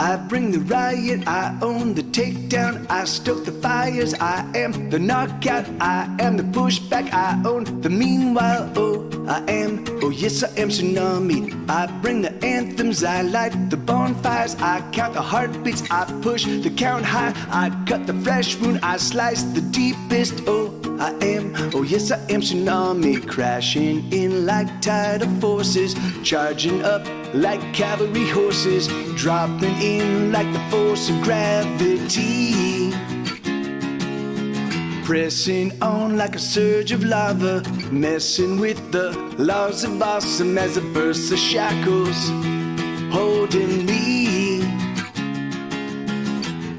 I bring the riot, I own the takedown, I stoke the fires, I am the knockout, I am the pushback, I own the meanwhile, oh yes I am Tsunami. I bring the anthems, I light the bonfires, I count the heartbeats, I push the count high, I cut the flesh wound, I slice the deepest, oh yes I am Tsunami. Crashing in like tidal forces, charging up like cavalry horses, dropping in like the force of gravity, pressing on like a surge of lava, messing with the laws of awesome as a burst of shackles holding me.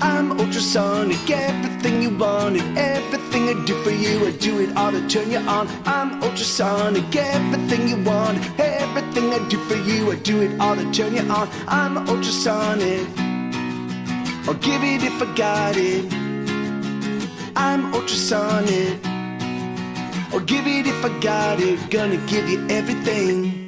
I'm ultrasonic, everything you wanted, everything I do for you, I do it all to turn you on. I'm ultrasonic, everything you want, everything I do for you, I do it all to turn you on. I'm ultrasonic, I'll give it if I got it. I'm ultrasonic, I'll give it if I got it, gonna give you everything.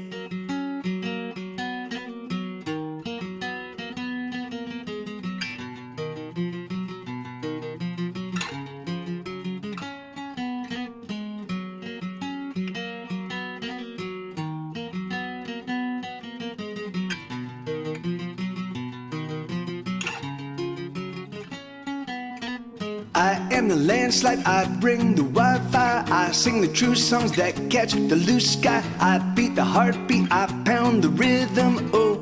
I am the landslide, I bring the wildfire, I sing the true songs that catch the loose sky, I beat the heartbeat, I pound the rhythm, oh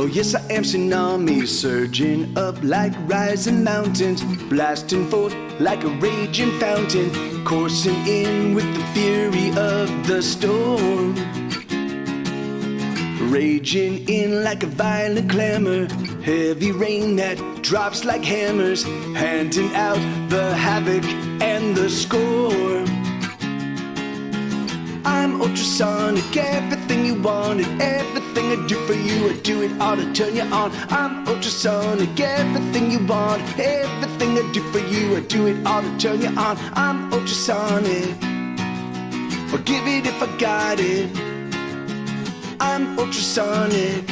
yes I am Tsunami, surging up like rising mountains, blasting forth like a raging fountain, coursing in with the fury of the storm, raging in like a violent clamor, heavy rain that drops like hammers, handing out the havoc and the score. I'm ultrasonic, everything you wanted, everything I do for you, I do it all to turn you on. I'm ultrasonic, everything you want, everything I do for you, I do it all to turn you on. I'm ultrasonic, I'll give it if I got it. I'm ultrasonic,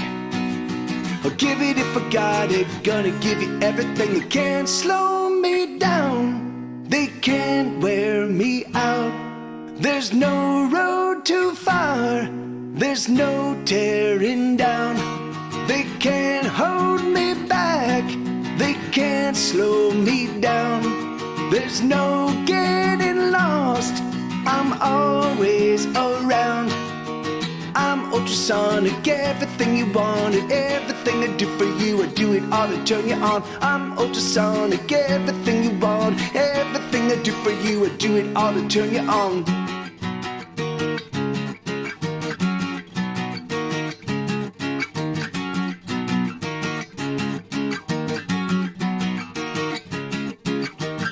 I'll give it if I got it, gonna give you everything. They can't slow me down, they can't wear me out. There's no road too far, there's no tearing down. They can't hold me back, they can't slow me down. There's no getting lost, I'm always around. I'm ultrasonic, everything you wanted, everything I do for you, I do it all to turn you on. I'm ultrasonic, everything you want, everything I do for you, I do it all to turn you on.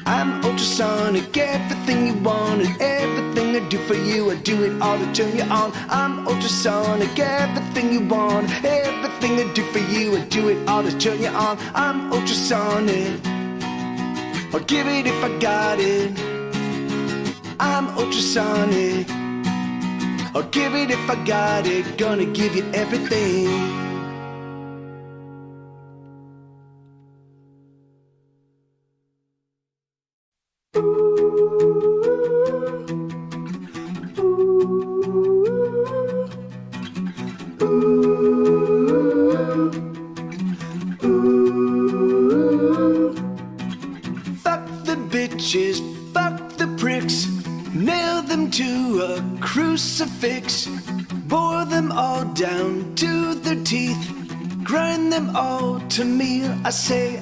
I'm ultrasonic, everything you wanted, everything I do for you, I do it all to turn you on. I'm ultrasonic, everything you want, everything I do for you, I do it all to turn you on. I'm ultrasonic, I'll give it if I got it. I'm ultrasonic, I'll give it if I got it, gonna give you everything. Fuck the bitches, fuck the pricks, nail them to a crucifix, bore them all down to their teeth, grind them all to meal. I say,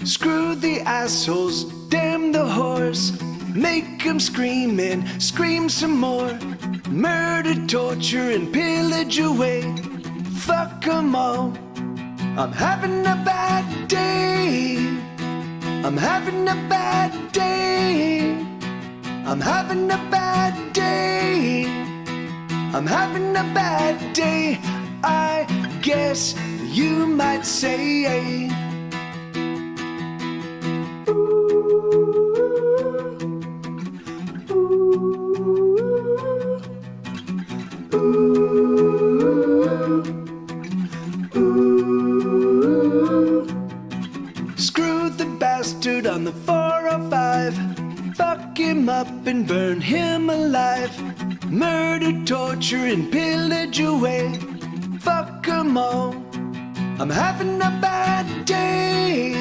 screw the assholes, damn the whores, make them scream and scream some more, murder, torture and pillage away, fuck them all. I'm having a bad day, I'm having a bad day, I'm having a bad day, I'm having a bad day, I guess you might say. burn him alive, murder, torture, and pillage away. Fuck 'em all. I'm having a bad day.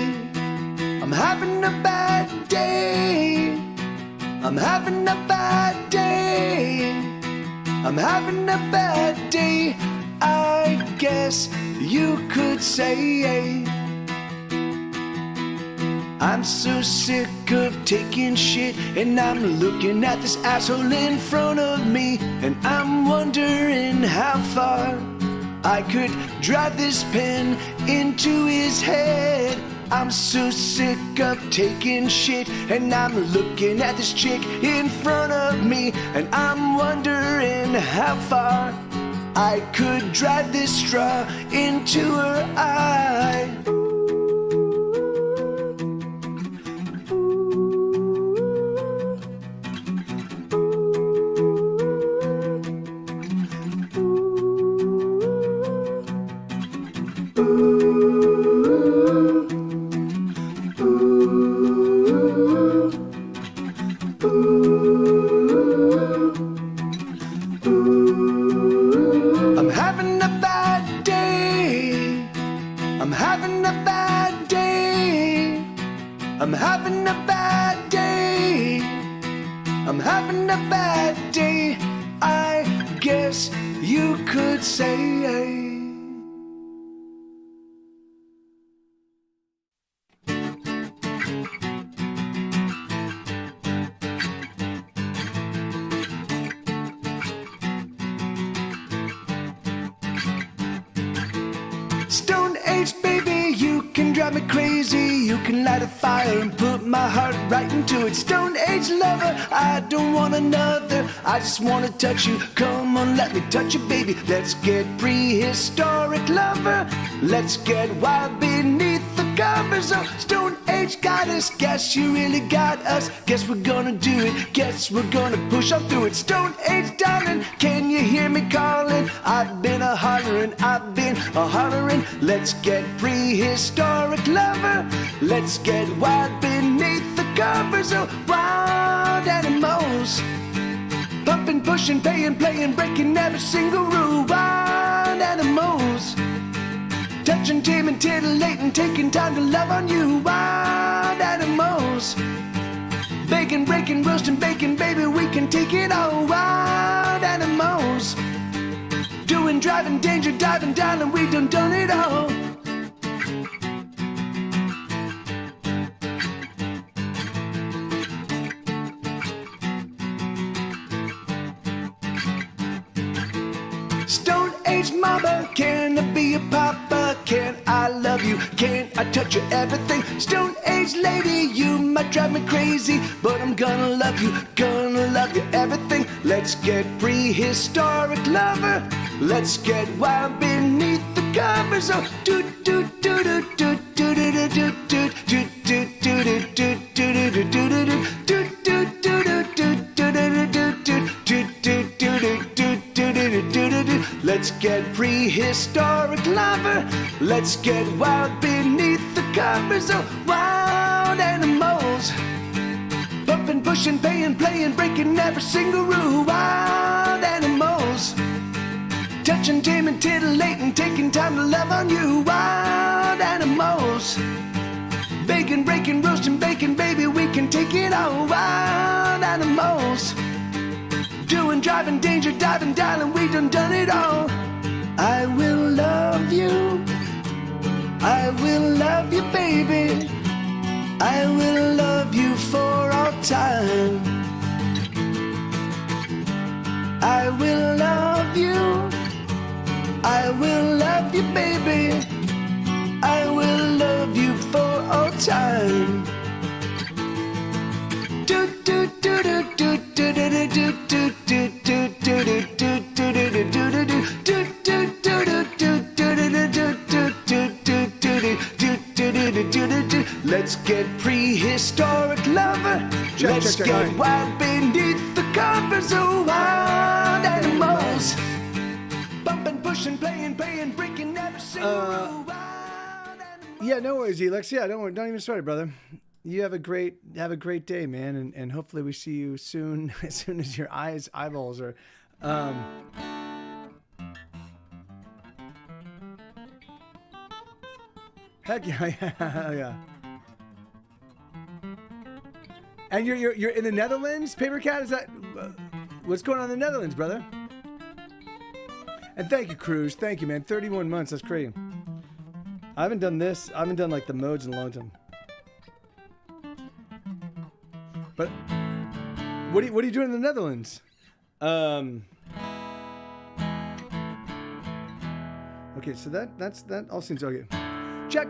I'm having a bad day. I'm having a bad day. I'm having a bad day. I guess you could say. I'm so sick of taking shit, and I'm looking at this asshole in front of me, and I'm wondering how far I could drive this pen into his head. I'm so sick of taking shit, and I'm looking at this chick in front of me, and I'm wondering how far I could drive this straw into her eye. I'm having a bad day. I'm having a bad day. I'm having a bad day. I'm having a bad day. I guess you could say. Stone Age, baby, you can drive me crazy. You can light a fire and put my heart right into it. Stone Age lover, I don't want another. I just want to touch you. Come on, let me touch you, baby. Let's get prehistoric lover. Let's get wild beneath the covers. Oh, Stone Age got us. Guess you really got us. Guess we're gonna do it. Guess we're gonna push on through it. Stone Age, darling, can you hear me calling? I've been a hollering, I've been a hollering. Let's get prehistoric lover. Let's get wild beneath the covers of wild animals. Pumping, pushing, paying, playing, breaking every single rule. Wild animals. Touching, taming, titillating, taking time to love on you. Wild animals. Baking, breaking, roasting, baking, baby, we can take it all. Wild animals. Doing, driving, danger, diving down, and we done it all. Stone Age mama, can I be a papa? Can I love you? Can I touch you? Everything. Stone Age lady, you might drive me crazy, but I'm gonna love you, everything. Let's get prehistoric lover. Let's get wild beneath the covers. Oh, do do do do do do do do do do do do do do do do do do. Let's get prehistoric lover. Let's get wild beneath the covers of wild animals. Bumping, pushing, paying, playing, breaking every single rule. Wild animals. Touching, taming, titillating, taking time to love on you. Wild animals. Baking, breaking, roasting, baking, baby, we can take it all. Wild animals. Doing, driving, danger, diving, darling, we done it all. I will love you. I will love you, baby. I will love you for all time. I will love you. I will love you, baby. I will love you for all time. Do do do do do do do do do do do do do do do do do. Let's get prehistoric lover. Let's get wild beneath the covers of wild animals. Bumping, pushing, playing, paying, breaking every single wild animal. Yeah, no worries, Elix. Yeah, don't even sweat it, brother. you have a great day, man, and hopefully we see you soon as soon as your eyeballs are. Heck yeah, yeah. And you're in the Netherlands, Paper Cat? Is that what's going on in the Netherlands, brother? And thank you, Cruz. Thank you, man. 31 months. That's crazy. I haven't done this. I haven't done like the modes in a long time. But what are you doing in the Netherlands? Okay, so that all seems okay. Check.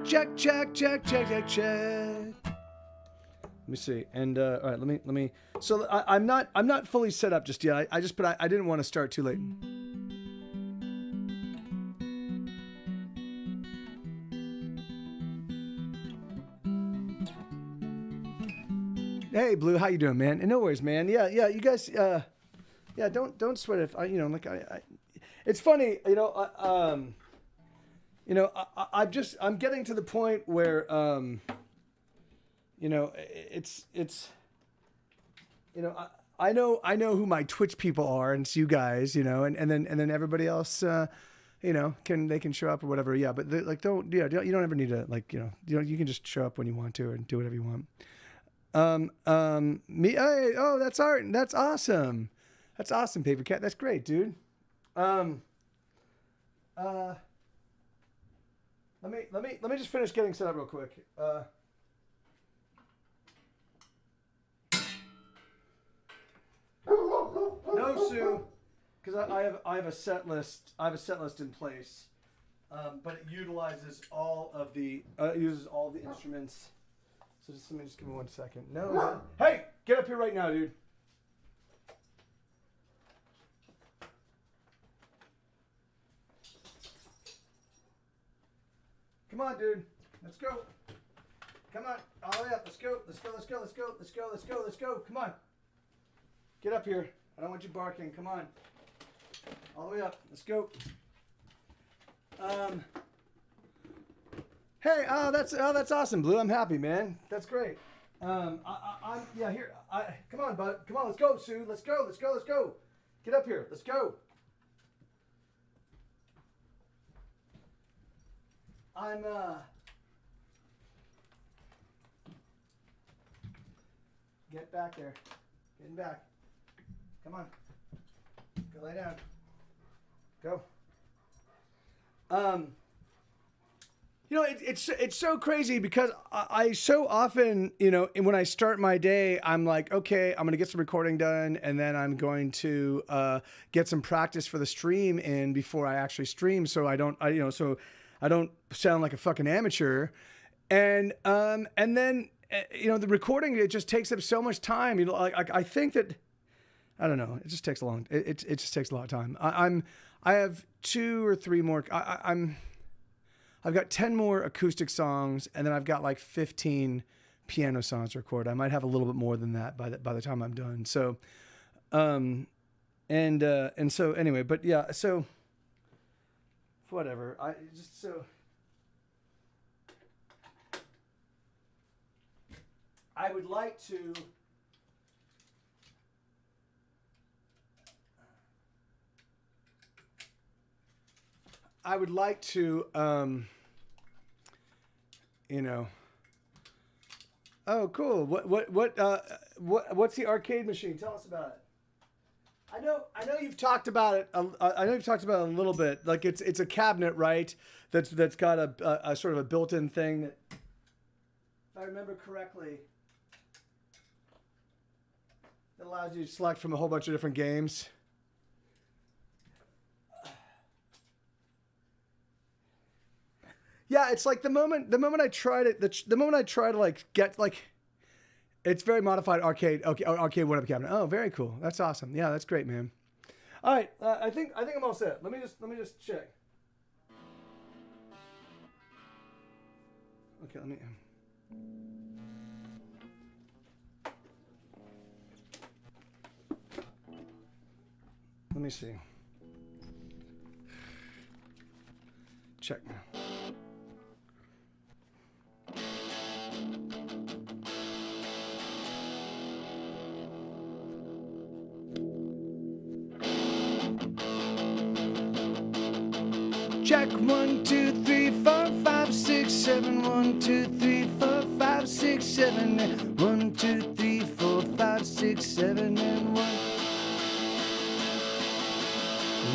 Let me see. And all right, let me. So I'm not fully set up just yet. I didn't want to start too late. Hey, Blue, how you doing, man? And no worries, man. Yeah. You guys, yeah. Don't sweat it. It's funny, I'm getting to the point where, I know who my Twitch people are, and it's you guys, and then everybody else, they can show up or whatever. Yeah, but you don't ever need to you can just show up when you want to and do whatever you want. That's art. That's awesome. That's awesome, Paper Cat. That's great, dude. Let me just finish getting set up real quick. No, Sue, because I have a set list. I have a set list in place, but it utilizes all of the instruments. So let me give me 1 second. No. Hey, get up here right now, dude. Come on, dude. Let's go. Come on. All the way up. Let's go. Come on. Get up here. I don't want you barking. Come on. All the way up. Let's go. Hey, that's awesome, Blue. I'm happy, man. That's great. Come on, bud. Come on, let's go, Sue. Let's go. Get up here. Let's go. Get back there. Getting back. Come on. Go lay down. Go. It's so crazy because I so often, when I start my day, I'm like, okay, I'm going to get some recording done, and then I'm going to get some practice for the stream in before I actually stream, so I don't sound like a fucking amateur. And then the recording, it just takes up so much time. I think that, I don't know, it just takes a long. It just takes a lot of time. I have 2 or 3 more. I've got 10 more acoustic songs, and then I've got like 15 piano songs to record. I might have a little bit more than that by the time I'm done. So, and so anyway, but yeah, so whatever. I would like to. Oh, cool. What's the arcade machine? Tell us about it. I know you've talked about it. I know you've talked about it a little bit. Like it's a cabinet, right? That's got a sort of a built-in thing that, if I remember correctly, that allows you to select from a whole bunch of different games. Yeah, it's like the moment I tried it, the moment I try to like get like, it's very modified arcade one-up cabinet. Oh, very cool. That's awesome. Yeah, that's great, man. All right, I think I'm all set. Let me just check. Okay, let me see. Check. Check 1, 2, 3, 4, 5, 6, 7. 1, 2, 3, 4, 5, 6, 7. And 1, 2, 3, 4, 5, 6, 7. And 1.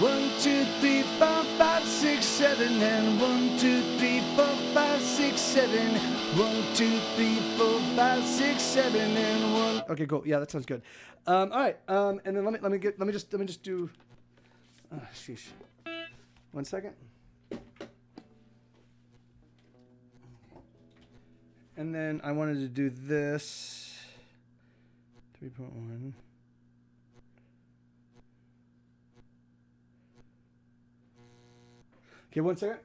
1, 2, 3, 4, 5, 6, 7. And 1, 2, 3, 4, 5, 6, 7. 1, 2, 3, 4, 5, 6, 7. And 1. Okay, cool. Yeah, that sounds good. All right. And then let me just do. Sheesh. 1 second. And then I wanted to do this. 3.1. Okay, 1 second.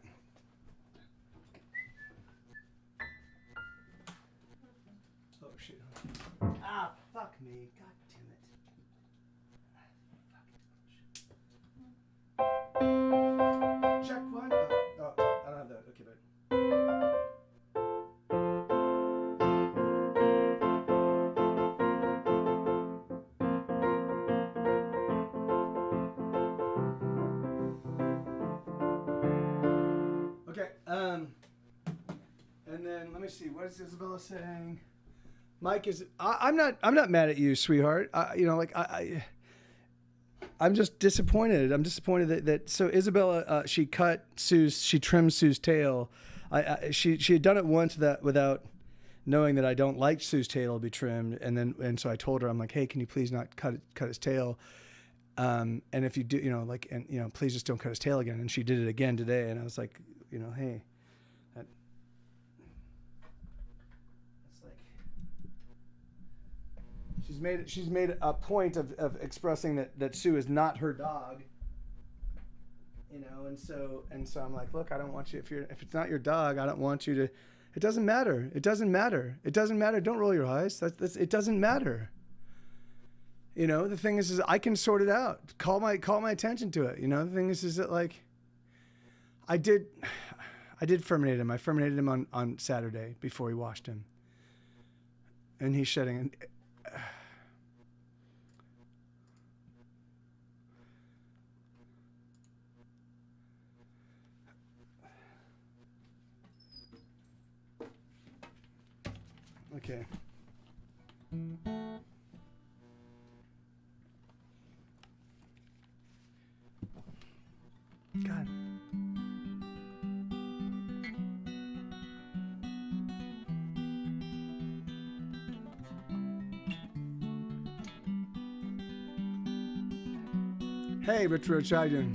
Oh, shit. Ah, fuck me. God damn it. Check 1. Oh, I don't have that. Okay, but. Okay, and then let me see. What is Isabella saying? Mike is. I'm not mad at you, sweetheart. I'm just disappointed. I'm disappointed that so Isabella she trimmed Sue's tail. She had done it once without knowing that I don't like Sue's tail to be trimmed, and so I told her, I'm like, hey, can you please not cut his tail? And if you do, please just don't cut his tail again. And she did it again today, and I was like, hey, it's like she's made a point of expressing that Sue is not her dog, and so I'm like, look, I don't want you, if it's not your dog, I don't want you to. It doesn't matter. It doesn't matter. It doesn't matter. Don't roll your eyes. It doesn't matter. The thing is I can sort it out. Call my attention to it. The thing is that like I did furminate him. I furminated him on Saturday before he washed him. And he's shedding. Okay. God. Hey, Rich Roach, how you doing?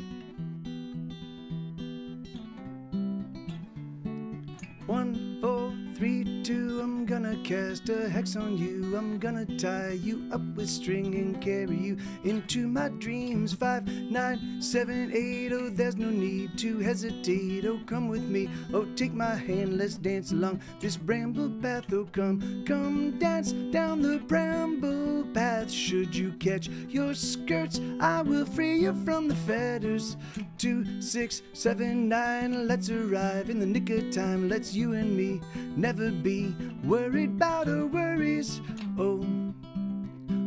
1, 4, 3, 2, I'm gonna cast a hex on you. I'm gonna tie you up with string and carry you into my dreams. 5, 9, 7, 8, oh, there's no need to hesitate. Oh, come with me, oh, take my hand, let's dance along this bramble path. Oh, come dance down the bramble path. Should you catch your skirts, I will free you from the fetters. 2, 6, 7, 9, let's arrive in the nick of time. Let's you and me never be worried about our worries. Oh,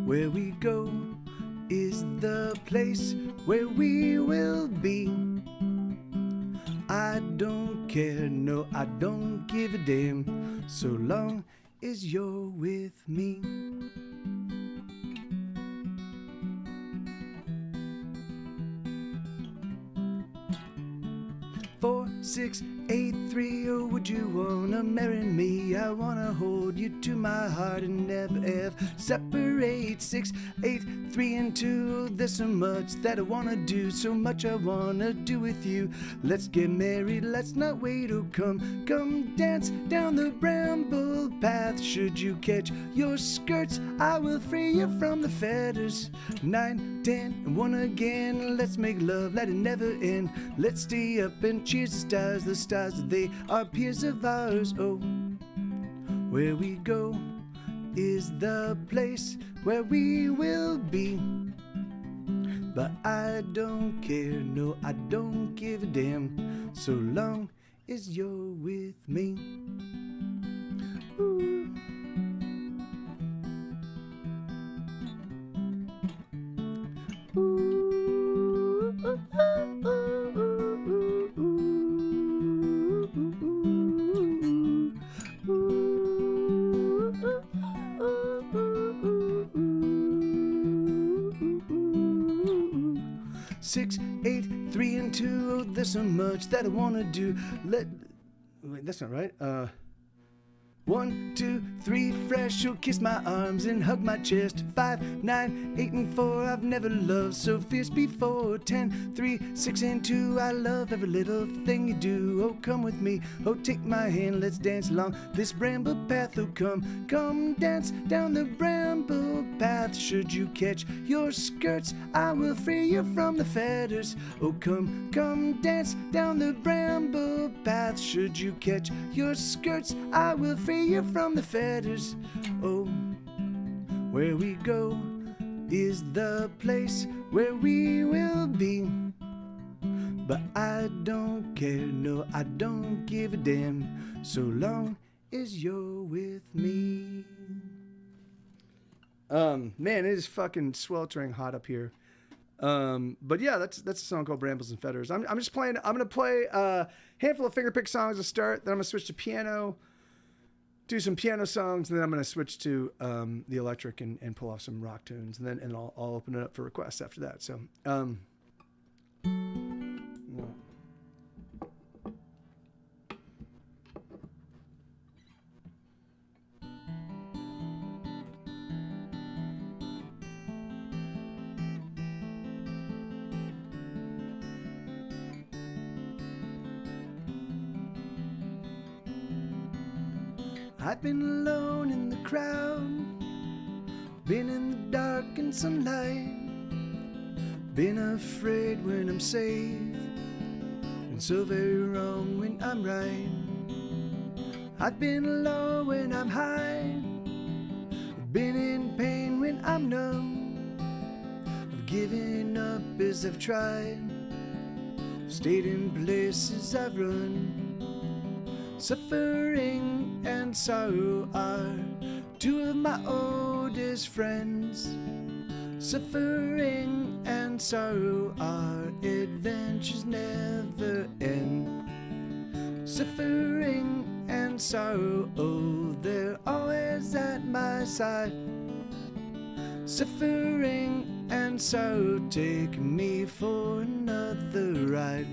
where we go is the place where we will be. I don't care, no, I don't give a damn, so long as you're with me. 4, 6, 8, 3, oh, would you wanna marry me? I wanna hold you to my heart and never ever separate. 6, 8, 3, and 2, there's so much that I wanna do, so much I wanna do with you. Let's get married, let's not wait, oh, come dance down the bramble path. Should you catch your skirts, I will free you from the fetters. 9, 10, and 1 again, let's make love, let it never end. Let's stay up and cheers the stars, they are peers of ours. Oh, where we go is the place where we will be. But I don't care, no, I don't give a damn, so long as you're with me. Ooh. Ooh, ooh, ooh, ooh, ooh, ooh. 6, 8, 3, and 2. Oh, there's so much that I wanna do. Wait, that's not right. 1, 2, 3, fresh, you'll kiss my arms and hug my chest. 5, 9, 8, and 4, I've never loved so fierce before. 10, 3, 6, and 2, I love every little thing you do. Oh, come with me, oh, take my hand, let's dance along this bramble path. Oh, come dance down the bramble path. Should you catch your skirts, I will free you from the fetters. Oh, come dance down the bramble path. Should you catch your skirts, I will free you from the fetters. Oh, where we go is the place where we will be. But I don't care, no, I don't give a damn, so long as you're with me. Man, it is fucking sweltering hot up here. But yeah, that's a song called Brambles and Fetters. I'm just playing. I'm gonna play a handful of fingerpick songs to start. Then I'm gonna switch to piano, do some piano songs, and then I'm gonna switch to the electric and pull off some rock tunes, and then I'll open it up for requests after that. So. I've been alone in the crowd, been in the dark and sunlight, been afraid when I'm safe, and so very wrong when I'm right. I've been low when I'm high, I've been in pain when I'm numb, I've given up as I've tried, I've stayed in places I've run. Suffering and sorrow are two of my oldest friends. Suffering and sorrow, our adventures never end. Suffering and sorrow, oh, they're always at my side. Suffering and sorrow, take me for another ride.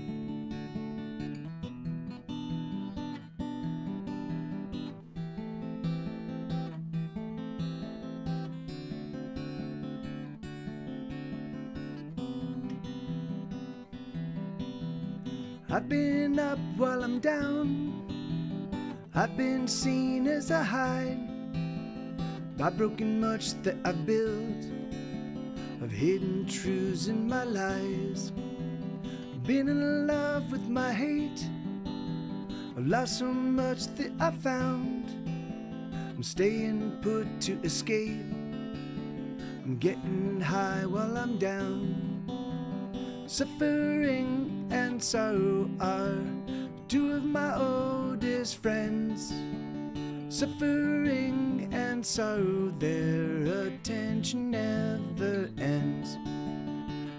I've been up while I'm down, I've been seen as I hide. I've broken much that I've built, I've hidden truths in my lies. Been in love with my hate, I've lost so much that I found. I'm staying put to escape, I'm getting high while I'm down. Suffering and sorrow are two of my oldest friends. Suffering and sorrow, their attention never ends.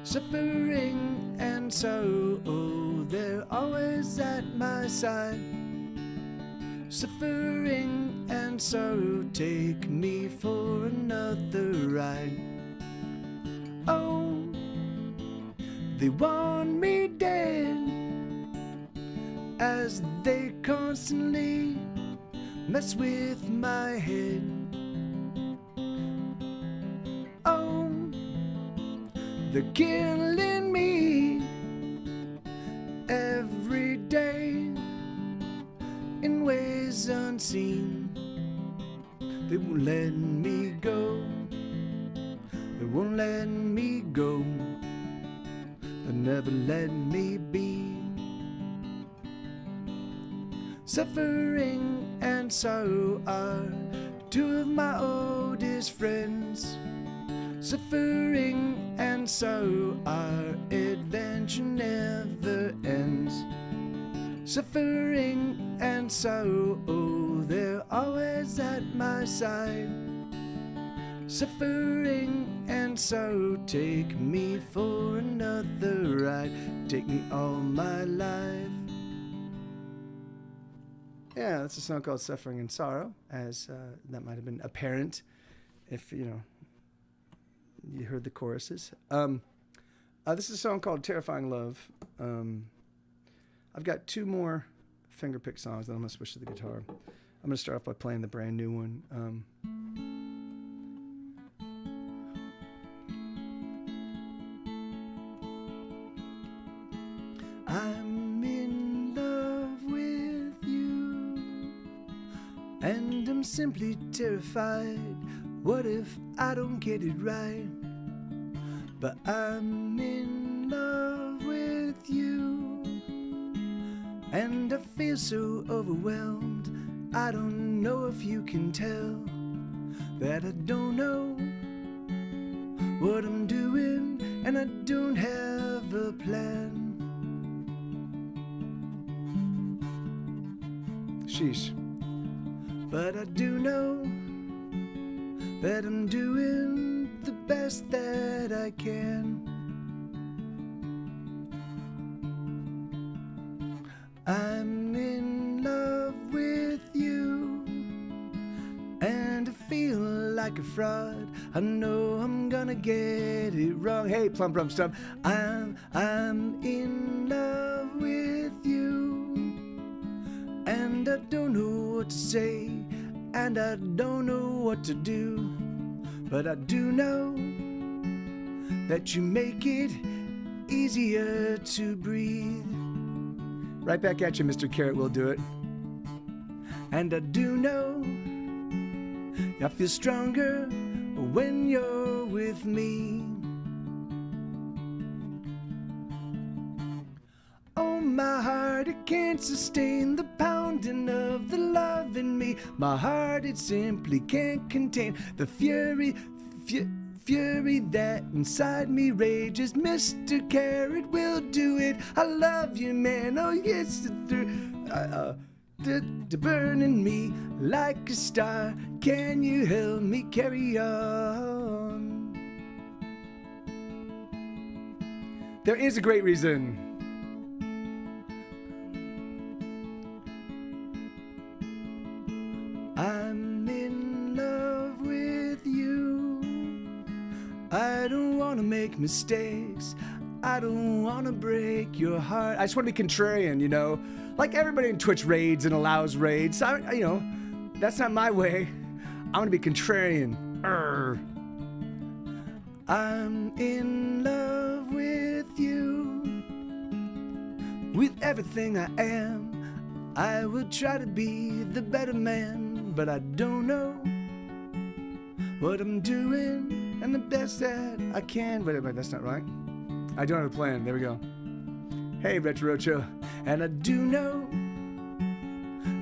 Suffering and sorrow, oh, they're always at my side. Suffering and sorrow, take me for another ride. Oh, they want me dead, as they constantly mess with my head. Oh, they're killing me every day in ways unseen. They won't let me go, they won't let me go, they'll never let me be. Suffering and sorrow are two of my oldest friends. Suffering and sorrow, our adventure never ends. Suffering and sorrow, oh, they're always at my side. Suffering and sorrow, take me for another ride. Take me all my life. Yeah, that's a song called Suffering and Sorrow, as that might have been apparent if, you heard the choruses. This is a song called Terrifying Love. I've got 2 more fingerpick songs that I'm going to switch to the guitar. I'm going to start off by playing the brand new one. I'm in love with you, and I'm simply terrified. What if I don't get it right? But I'm in love with you, and I feel so overwhelmed. I don't know if you can tell that I don't know what I'm doing, and I don't have a plan. Sheesh. But I do know that I'm doing the best that I can. I'm in love with you, and I feel like a fraud. I know I'm gonna get it wrong. Hey, Plump Rump Stump, I'm in love with you, and I don't know what to say, and I don't know what to do, but I do know that you make it easier to breathe. Right back at you, Mr. Carrot will do it. And I do know I feel stronger when you're with me. Oh, my heart, it can't sustain the pounding of the love in me. My heart, it simply can't contain the fury that inside me rages. Mr. Carrot will do it. I love you, man. Oh, yes, burning me like a star. Can you help me carry on? There is a great reason. I'm in love with you. I don't want to make mistakes. I don't want to break your heart. I just want to be contrarian, you know? Like everybody in Twitch raids and allows raids. That's not my way. I want to be contrarian. I'm in love with you. With everything I am, I will try to be the better man, but I don't know what I'm doing and the best that I can. Wait, that's not right. I don't have a plan. There we go. Hey, Retro Rocho. And I do know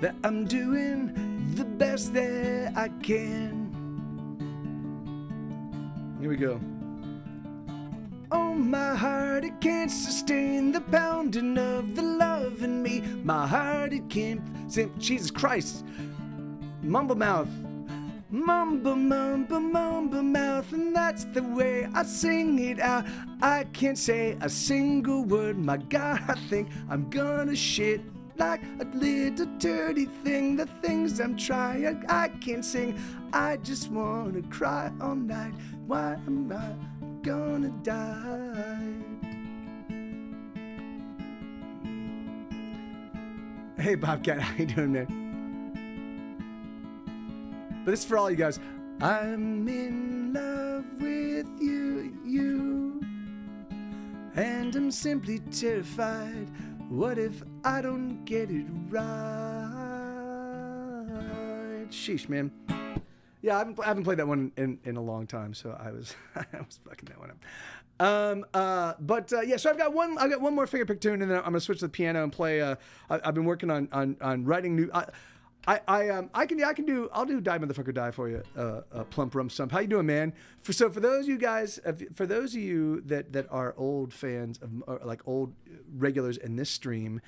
that I'm doing the best that I can. Here we go. Oh, my heart, it can't sustain the pounding of the love in me. My heart, it can't. Jesus Christ. Mumble mouth. Mumble, mumble, mumble mouth, and that's the way I sing it out. I can't say a single word, my God, I think I'm gonna shit like a little dirty thing. The things I'm trying, I can't sing. I just wanna cry all night. Why am I gonna die? Hey, Bobcat, how you doing, man? But this is for all you guys. I'm in love with you, and I'm simply terrified. What if I don't get it right? Sheesh, man. Yeah, I haven't played that one in a long time, so I was fucking that one up. Yeah, so I've got one more fingerpick tune, and then I'm gonna switch to the piano and play. I've been working on writing new. I'll do Die Motherfucker Die for you, Plump Rump Stump. How you doing, man? For those of you guys, for those of you that are old fans of, or like old regulars in this stream,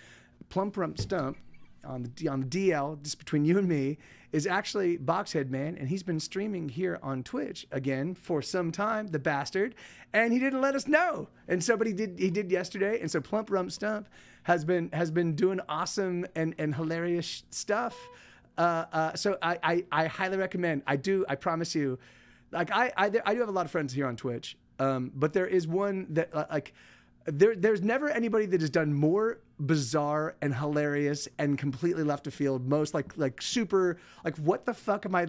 Plump Rump Stump on the DL, just between you and me, is actually Boxhead Man, and he's been streaming here on Twitch again for some time, the bastard, and he didn't let us know. And so, but he did yesterday, and so Plump Rump Stump has been doing awesome and hilarious stuff. So I highly recommend. I promise you, like I do have a lot of friends here on Twitch, But there is one that there's never anybody that has done more bizarre and hilarious and completely left of field. Most like super like what the fuck am I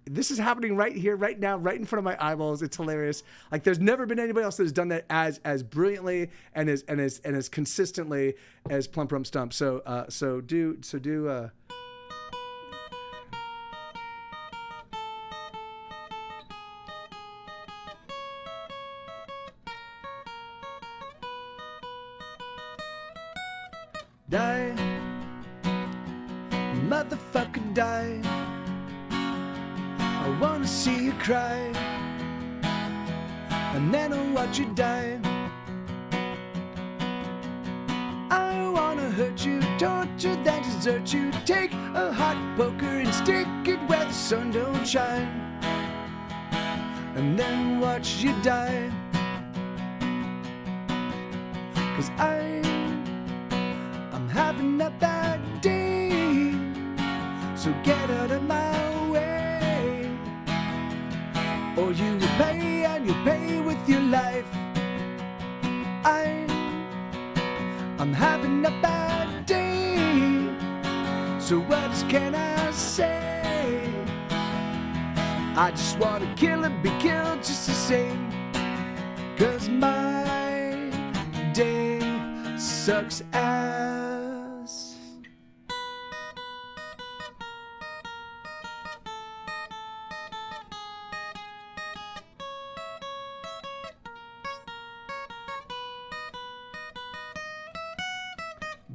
this is happening right here, right now, right in front of my eyeballs. It's hilarious. Like there's never been anybody else that has done that as brilliantly and as consistently as Plump Rump Stump. So do. Die, motherfucker, die. I wanna see you cry, and then I'll watch you die. I wanna hurt you, torture, then desert you. Take a hot poker and stick it where the sun don't shine, and then watch you die. 'Cause I'm having a bad day, so get out of my way, or you will pay, and you'll pay with your life. I'm having a bad day, so what else can I say? I just wanna kill and be killed just the same, 'cause my day sucks ass.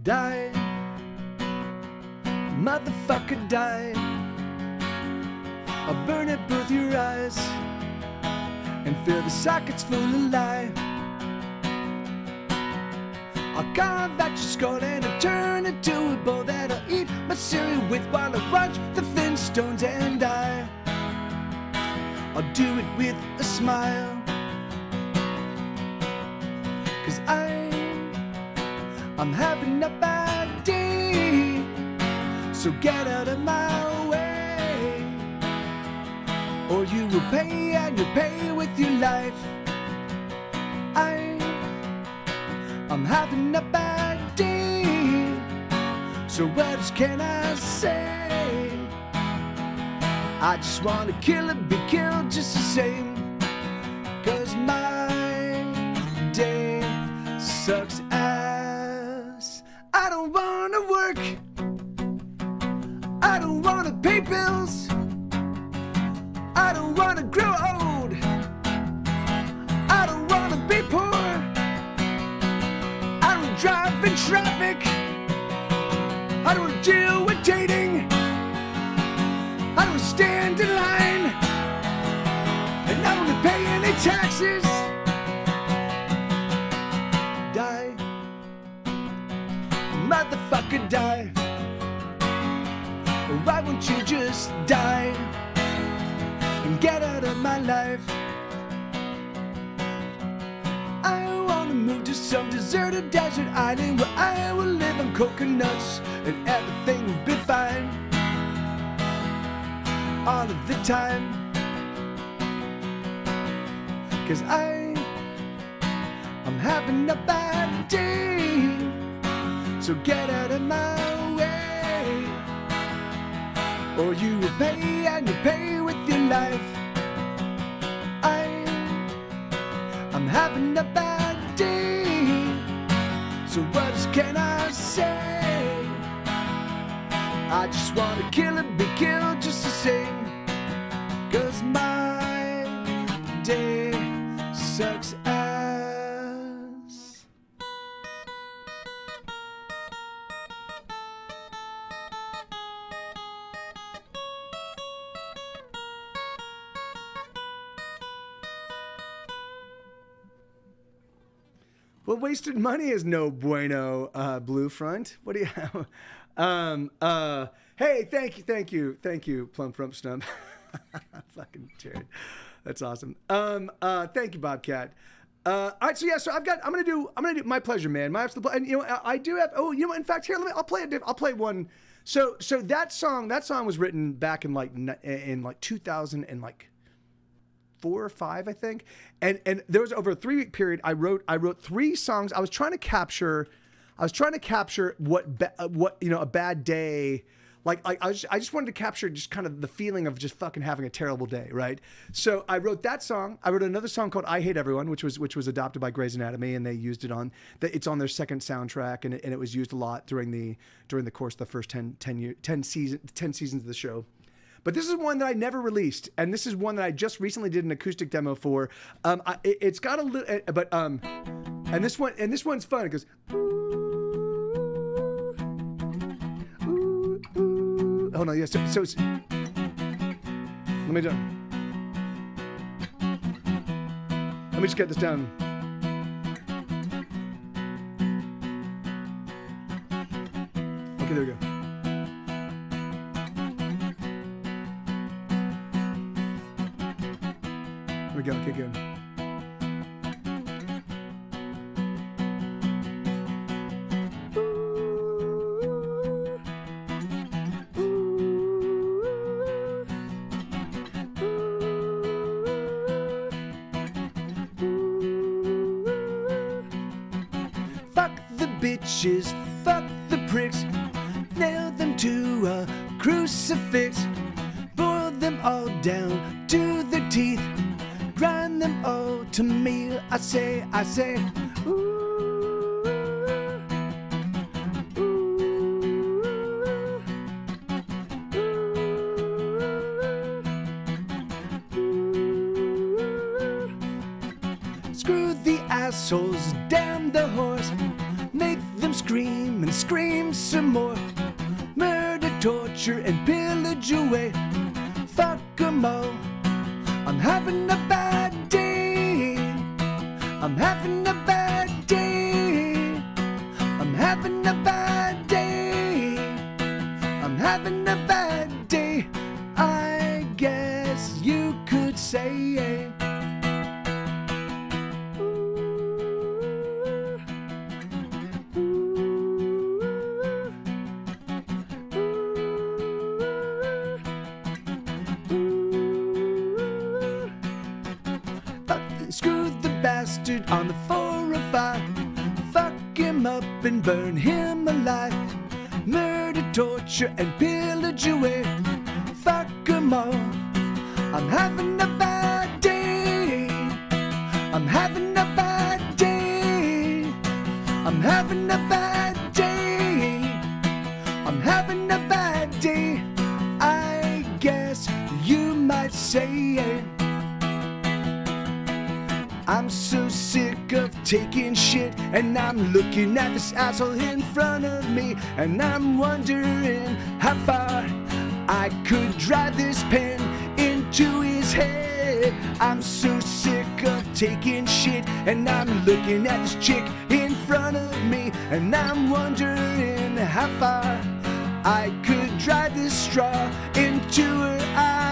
Die, motherfucker, die. I'll burn at both your eyes and fill the sockets full of lye. I'll carve out your skull and I'll turn it to a bowl that I'll eat my cereal with while I watch the Flintstones and die. I'll do it with a smile, 'cause I'm having a bad day, so get out of my way, or you will pay, and you'll pay with your life. I'm having a bad day, so what else can I say? I just wanna kill and be killed just the same, 'cause my day sucks ass. I don't wanna work, I don't wanna pay bills, I don't wanna grow old, I don't wanna be poor, I don't drive in traffic, I don't deal with dating, I don't stand in line, and I don't pay any taxes. Die, motherfucker, die. Why won't you just die and get out of my life? I wanna move to some deserted desert island where I will live on coconuts and everything will be fine all of the time. 'Cause I'm having a bad day, so get out of my way, or you will pay, and you pay with your life. I'm having a bad day, so what else can I say? I just wanna kill and be killed just the same, 'cause my day sucks ass. Well, wasted money is no bueno, Blue Front. What do you have? Hey, thank you, Plump Rump Stump. Fucking Jared. That's awesome. Thank you, Bobcat. All right, so I'm gonna do my pleasure, man. My absolute pleasure. And you know, I do have. Oh, you know, in fact, here, I'll play one. So that song was written back in like 2000 and like 4 or 5, I think. And there was over a 3-week period. I wrote 3 songs. I was trying to capture what a bad day. Like I just wanted to capture just kind of the feeling of just fucking having a terrible day, right? So I wrote that song. I wrote another song called "I Hate Everyone," which was adopted by Grey's Anatomy, and they used it on it's on their second soundtrack, and it was used a lot during the course of the first 10 seasons of the show. But this is one that I never released, and this is one that I just recently did an acoustic demo for. It's got a little, and this one's fun. It goes. Hold on, yeah. So it's, let me just get this down. Okay, there we go. There we go. Okay, good. Bitches, fuck the pricks, nail them to a crucifix, boil them all down to their teeth, grind them all to meal. I say, ooh, ooh, ooh. Screw the assholes, damn the horse. Make them scream and scream some more. Murder, torture, and pillage away. Fuck them all. I'm having a bad day. I'm having a bad day. I'm having a bad day. I'm having a bad day. I guess you could say. Screw the bastard on the 405. Fuck him up and burn him alive. Murder, torture, and pillage away. Fuck them all. I'm having a bad day. I'm having a bad day. I'm having a bad day. I'm having a bad day. I guess you might say. I'm so sick of taking shit, and I'm looking at this asshole in front of me, and I'm wondering how far I could drive this pen into his head. I'm so sick of taking shit, and I'm looking at this chick in front of me, and I'm wondering how far I could drive this straw into her eye.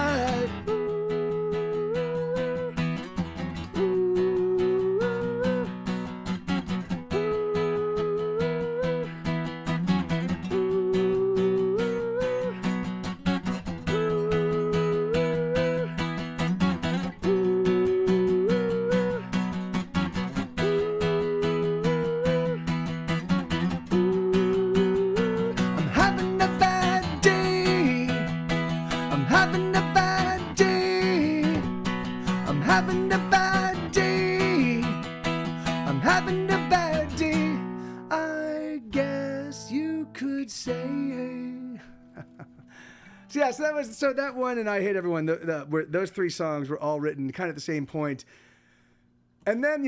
Having a bad day. I'm having a bad day. I guess you could say. So that one and I Hate Everyone. Those 3 songs were all written kind of at the same point. And then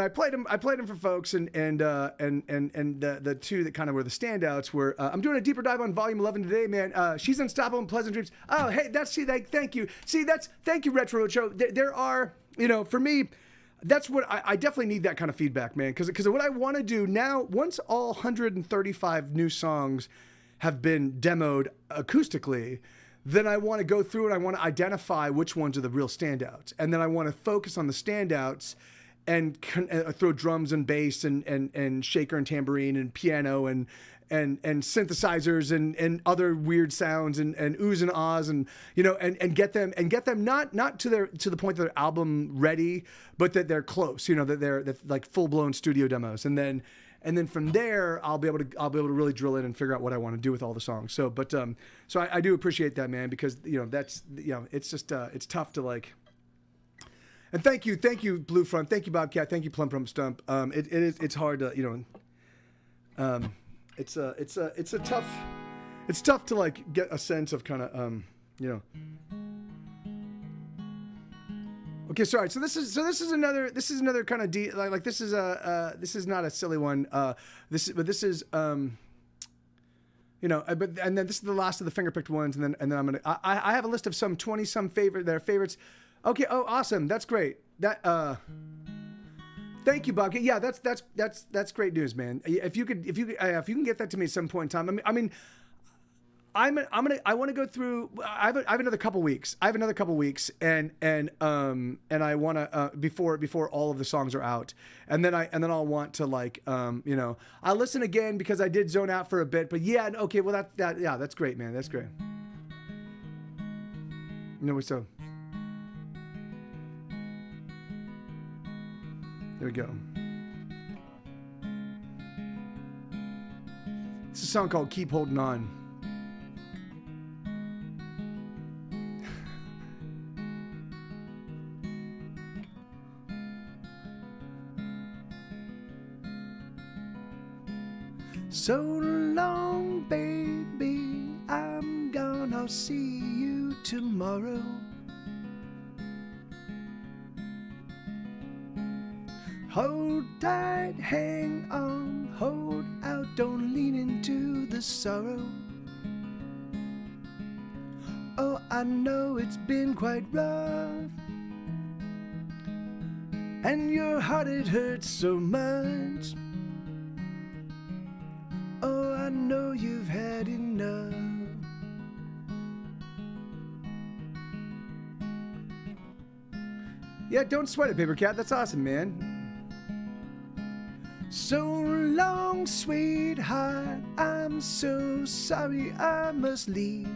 I played them for folks, and the 2 that kind of were the standouts were I'm doing a deeper dive on Volume 11 today, man. She's Unstoppable and Pleasant Dreams. Oh, hey, thank you. Thank you, Retro Show. There are, for me, that's what I definitely need, that kind of feedback, man. Because what I want to do now, once all 135 new songs have been demoed acoustically, then I want to go through and I want to identify which ones are the real standouts. And then I want to focus on the standouts and throw drums and bass and shaker and tambourine and piano and and synthesizers and other weird sounds and oohs and ahs and and get them not to the point that they're album ready, but that they're close, that they're like full blown studio demos, and then from there I'll be able to really drill in and figure out what I want to do with all the songs. So I do appreciate that, man, because that's it's just it's tough to like. And thank you Blue Front, thank you Bobcat, thank you Plum Plum Stump. It's hard to it's tough to like get a sense of kind of Okay, sorry. So this is another kind of like this is this is not a silly one. This is and then this is the last of the fingerpicked ones, and then I'm gonna I have a list of some 20 some favorites. Okay. Oh, awesome. That's great. Thank you, Bobcat. Yeah, that's great news, man. If you can get that to me at some point in time. I mean, I want to go through. I have another couple weeks. And I want to before all of the songs are out, and then I'll want to like I'll listen again because I did zone out for a bit. But yeah, okay. Well, that's great, man. That's great. So. There we go. It's a song called Keep Holding On. So long, baby, I'm gone. I'll see you tomorrow. Hold tight, hang on, hold out, don't lean into the sorrow. Oh, I know it's been quite rough, and your heart, it hurts so much. Oh, I know you've had enough. Yeah, don't sweat it, Paper Cat. That's awesome, man. So long, sweetheart, I'm so sorry I must leave.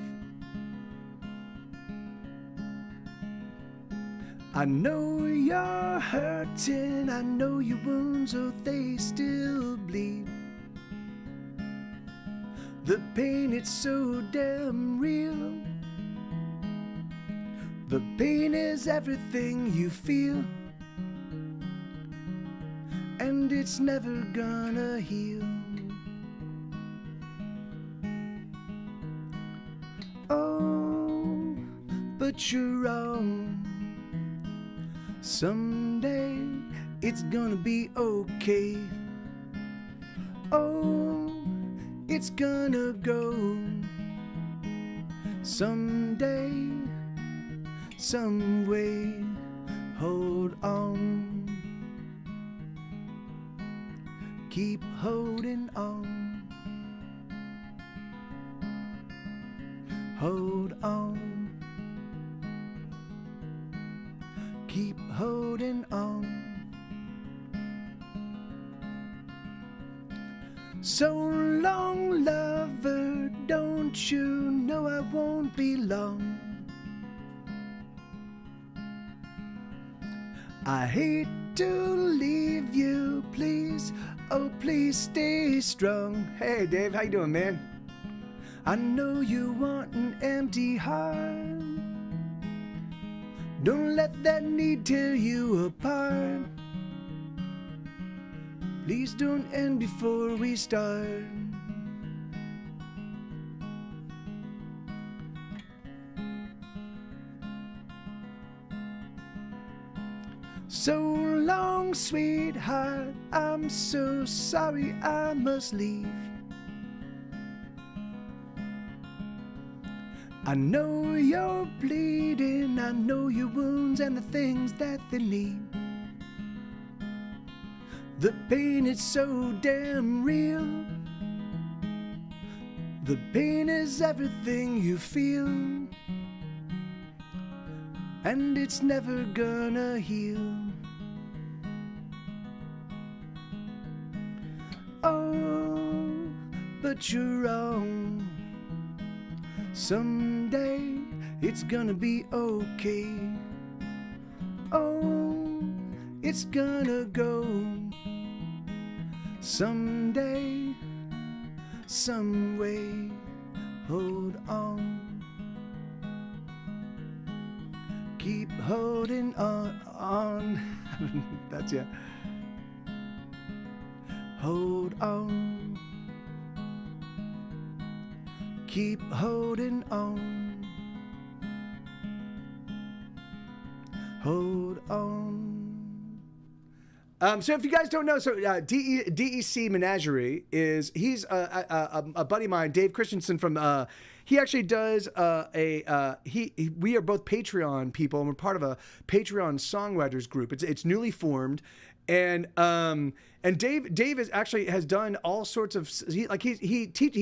I know you're hurting, I know your wounds, oh, they still bleed. The pain, it's so damn real. The pain is everything you feel, and it's never gonna heal. Oh, but you're wrong. Someday it's gonna be okay. Oh, it's gonna go. Someday, some way, hold on. Keep holding on. Hold on. Keep holding on. So long, lover, don't you know I won't be long? I hate to leave you, please. Oh, please stay strong. Hey, Dave, how you doing, man? I know you want an empty heart. Don't let that need tear you apart. Please don't end before we start. So long, sweetheart, I'm so sorry I must leave. I know you're bleeding, I know your wounds and the things that they need. The pain is so damn real. The pain is everything you feel, and it's never gonna heal. Oh, but you're wrong. Someday it's gonna be okay. Oh, it's gonna go. Someday, some way, hold on. Keep holding on. That's yeah. Hold on. Keep holding on. Hold on. So if you guys don't know, so DEC Menagerie he's a buddy of mine, Dave Christensen from he actually does we are both Patreon people, and we're part of a Patreon songwriters group. It's newly formed. And Dave has done all sorts of he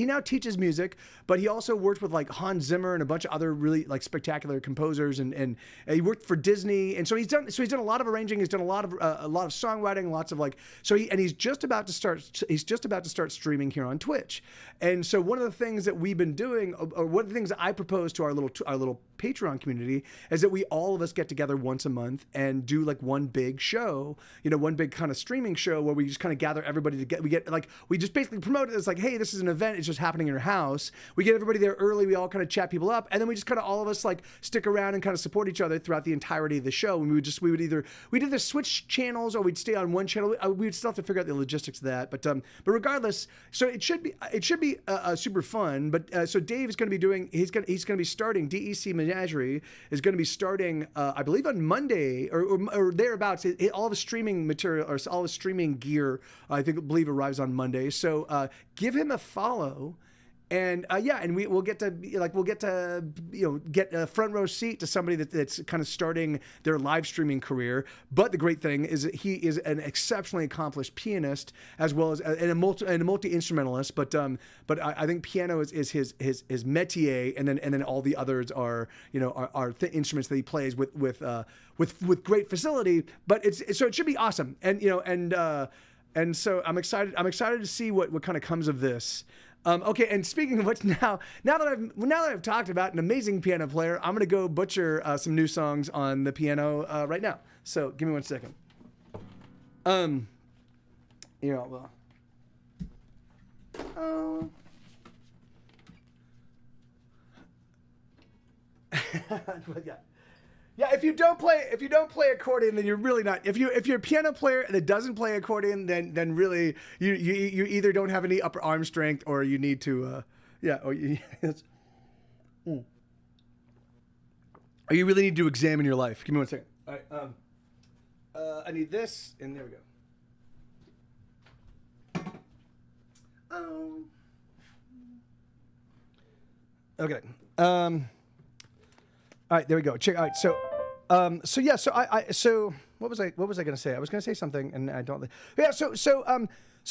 now teaches music, but he also worked with like Hans Zimmer and a bunch of other really like spectacular composers, and he worked for Disney, and so he's done a lot of arranging, he's done a lot of songwriting, lots of like he's just about to start streaming here on Twitch. And so one of the things that we've been doing, or one of the things that I propose to our little Patreon community, is that we all of us get together once a month and do like one big show, one big kind of streaming show where we just kind of gather everybody we just basically promote it as like, hey, this is an event, it's just happening in your house. We get everybody there early, we all kind of chat people up, and then we just kind of all of us like stick around and kind of support each other throughout the entirety of the show. And we'd either switch channels or we'd stay on one channel. We'd still have to figure out the logistics of that, but regardless, so it should be super fun. But so Dave is going to be doing, he's going to be starting, DEC Menagerie is going to be starting, I believe on Monday or thereabouts. All the streaming material or all the streaming gear, I believe arrives on Monday. So give him a follow. And and we'll get to get a front row seat to somebody that's kind of starting their live streaming career. But the great thing is that he is an exceptionally accomplished pianist as well as a multi instrumentalist. But I think piano is his métier, and then all the others are instruments that he plays with great facility. But so it should be awesome, and so I'm excited to see what kind of comes of this. Okay, and speaking of which, now that I've talked about an amazing piano player, I'm gonna go butcher some new songs on the piano right now. So give me 1 second. Yeah, if you don't play accordion, then you're really not. If you're a piano player that doesn't play accordion, then really you either don't have any upper arm strength, or you need to or you really need to examine your life. Give me 1 second. All right, I need this, and there we go. Okay. All right, there we go. Check. All right, so what was I going to say? I was going to say something, and I don't. Yeah. So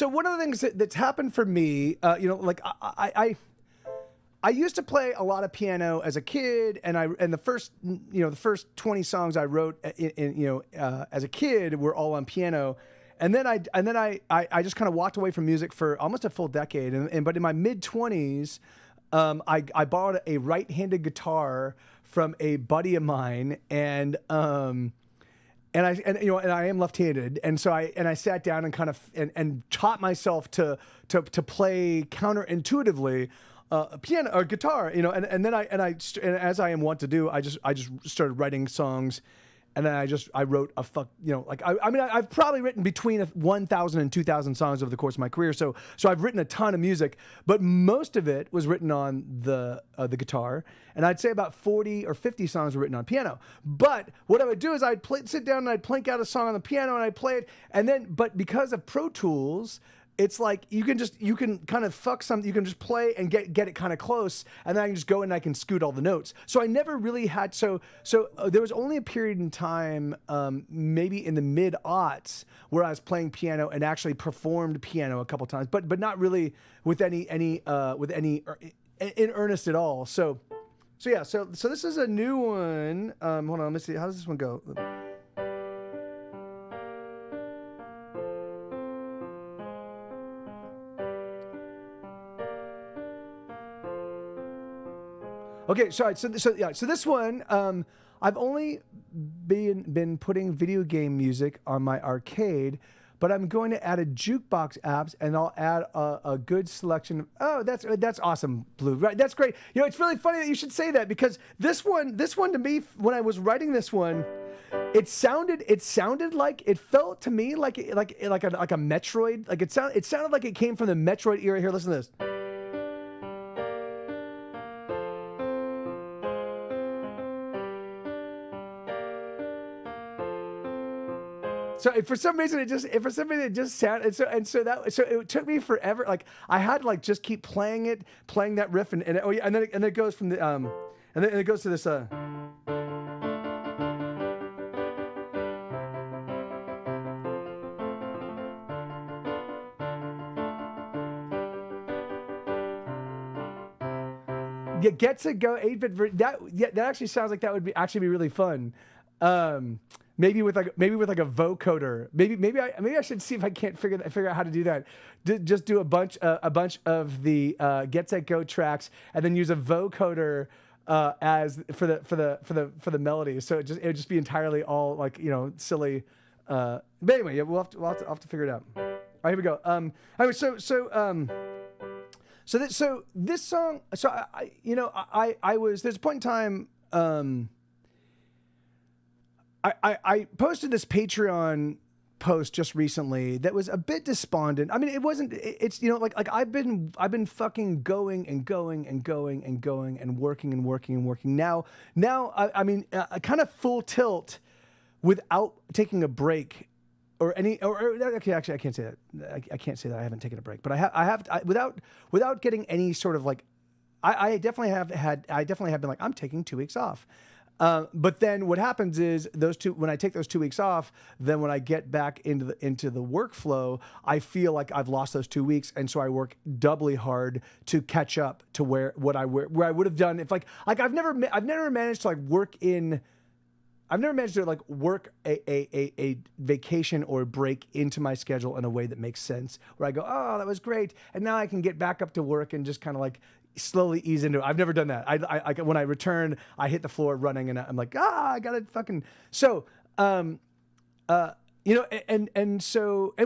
one of the things that's happened for me, I used to play a lot of piano as a kid, and the first 20 songs I wrote as a kid were all on piano. And then I just kind of walked away from music for almost a full decade. But in my mid-20s, I borrowed a right-handed guitar from a buddy of mine, and I am left-handed, and so I sat down and kind of and taught myself to play counterintuitively piano or guitar, and then as I am wont to do, I just started writing songs. And then I wrote I've probably written between 1,000 and 2,000 songs over the course of my career. So I've written a ton of music, but most of it was written on the guitar. And I'd say about 40 or 50 songs were written on piano. But what I would do is sit down and I'd plink out a song on the piano and I'd play it. But because of Pro Tools, it's like you can kind of fuck something. You can just play and get it kind of close, and then I can just go and I can scoot all the notes. So I never really had there was only a period in time, maybe in the mid-aughts, where I was playing piano and actually performed piano a couple times, but not really with any in earnest at all. So this is a new one. Hold on, let me see. How does this one go? Okay, so this one, I've only been putting video game music on my arcade, but I'm going to add a jukebox apps, and I'll add a good selection. Oh, that's awesome, Blue. Right, that's great. You know, it's really funny that you should say that, because this one to me, when I was writing this one, it sounded like, it felt to me like a Metroid. Like it sounded like it came from the Metroid era. Here, listen to this. So for some reason it just sounded, so it took me forever. Like I had to like just keep playing that riff, and then it goes from the and then it goes to this Get to Go 8-bit that actually sounds like that would be really fun. Maybe with like a vocoder. Maybe I should see if I can't figure out how to do that. Just do a bunch of the Get Set Go tracks, and then use a vocoder as for the melody. So it would just be entirely all like, you know, silly. But anyway, yeah, we'll have to figure it out. All right, here we go. Anyway, so this song. So I was, there's a point in time. I posted this Patreon post just recently that was a bit despondent. I mean, it wasn't. It's, you know, like I've been fucking going and working. Now I mean, kind of full tilt without taking a break or any. Okay, actually, I can't say that. I can't say that I haven't taken a break, but I have without getting any sort of like. I definitely have been like, I'm taking 2 weeks off. But then what happens is when I take those 2 weeks off, then when I get back into the workflow, I feel like I've lost those 2 weeks, and so I work doubly hard to catch up to where I would have done if I've never managed to work a vacation or break into my schedule in a way that makes sense, where I go, oh, that was great, and now I can get back up to work and just kind of like slowly ease into it. I've never done that. I when I return, I hit the floor running, and I'm like, I gotta fucking. So, you know, and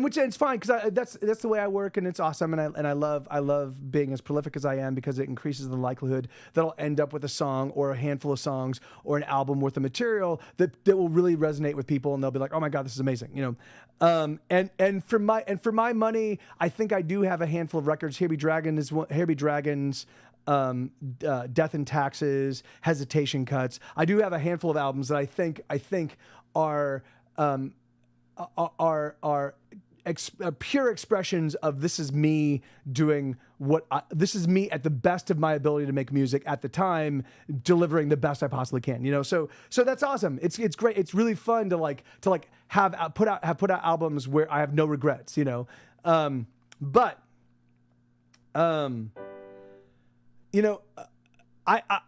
which it's fine, because that's the way I work, and it's awesome, and I love being as prolific as I am, because it increases the likelihood that I'll end up with a song or a handful of songs or an album worth of material that will really resonate with people, and they'll be like, oh my God, this is amazing, you know. And for my money, I think I do have a handful of records. Here Be Dragons, Death and Taxes, Hesitation Cuts. I do have a handful of albums that I think are pure expressions of this is me doing this is me at the best of my ability to make music at the time, delivering the best I possibly can, you know. So that's awesome. It's great. It's really fun to have put out albums where I have no regrets, you know. You know,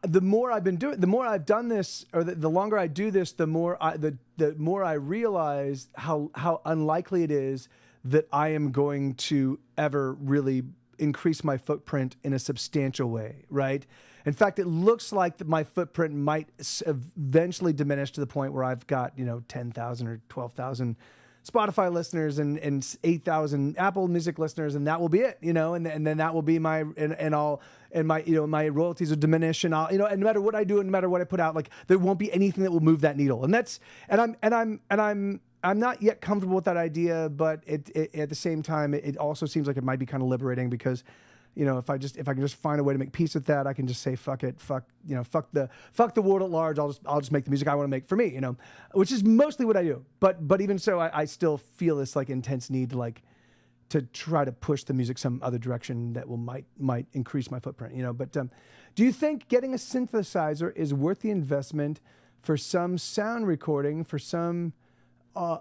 the more I've been doing, the more I've done this, or the longer I do this, the more I realize how unlikely it is that I am going to ever really increase my footprint in a substantial way, right? In fact, it looks like that my footprint might eventually diminish to the point where I've got, you know, 10,000 or 12,000 Spotify listeners and 8,000 Apple Music listeners, and that will be it, you know, and then that will be my my, you know, my royalties will diminish, and I'll, you know, and no matter what I do and no matter what I put out, like there won't be anything that will move that needle. I'm not yet comfortable with that idea, but it at the same time, it also seems like it might be kind of liberating, because, you know, if I can just find a way to make peace with that, I can just say fuck it, fuck the world at large. I'll just make the music I want to make for me, you know, which is mostly what I do. But even so, I still feel this like intense need to try to push the music some other direction that might increase my footprint, you know. But do you think getting a synthesizer is worth the investment for some sound recording, for some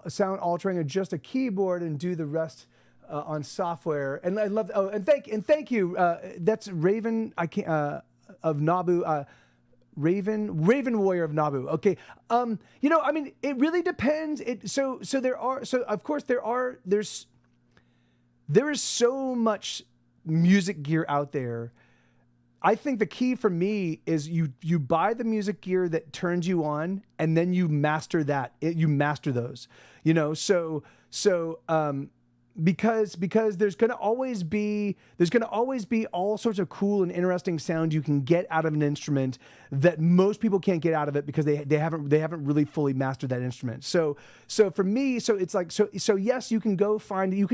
sound altering, or just a keyboard and do the rest on software? And I love. Oh, and thank you. That's Raven. I can't of Nabu. Raven Warrior of Nabu. Okay. You know, I mean, it really depends. There is so much music gear out there. I think the key for me is you buy the music gear that turns you on, and then you master that. You master those, because there's going to always be all sorts of cool and interesting sound you can get out of an instrument that most people can't get out of it because they haven't really fully mastered that instrument. So for me, it's like yes, you can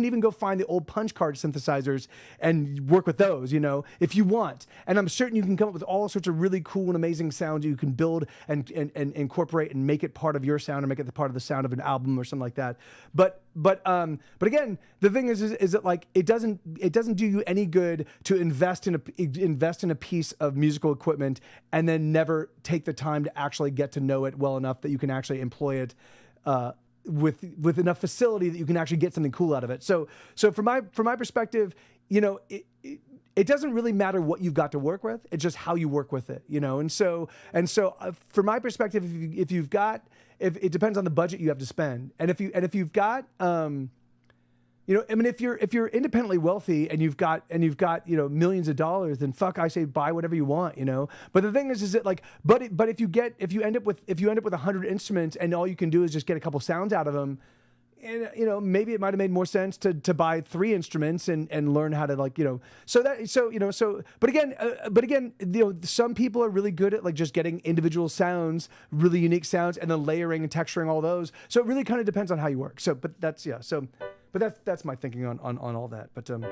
even go find the old punch card synthesizers and work with those, if you want. And I'm certain you can come up with all sorts of really cool and amazing sounds you can build and incorporate and make it part of your sound or make it the part of the sound of an album or something like that. But again, the thing is that like it doesn't do you any good to invest in a piece of musical equipment and then never take the time to actually get to know it well enough that you can actually employ it with enough facility that you can actually get something cool out of it. So from my perspective, it doesn't really matter what you've got to work with. It's just how you work with it, And so from my perspective, if it depends on the budget you have to spend, and if you've got, if you're independently wealthy and you've got millions of dollars, then fuck, I say buy whatever you want, But the thing is that like, but if you end up with 100 instruments and all you can do is just get a couple sounds out of them. And maybe it might have made more sense to buy 3 instruments and learn how to but again some people are really good at like just getting individual sounds, really unique sounds, and then layering and texturing all those. So it really kind of depends on how you work. But that's my thinking on all that. But one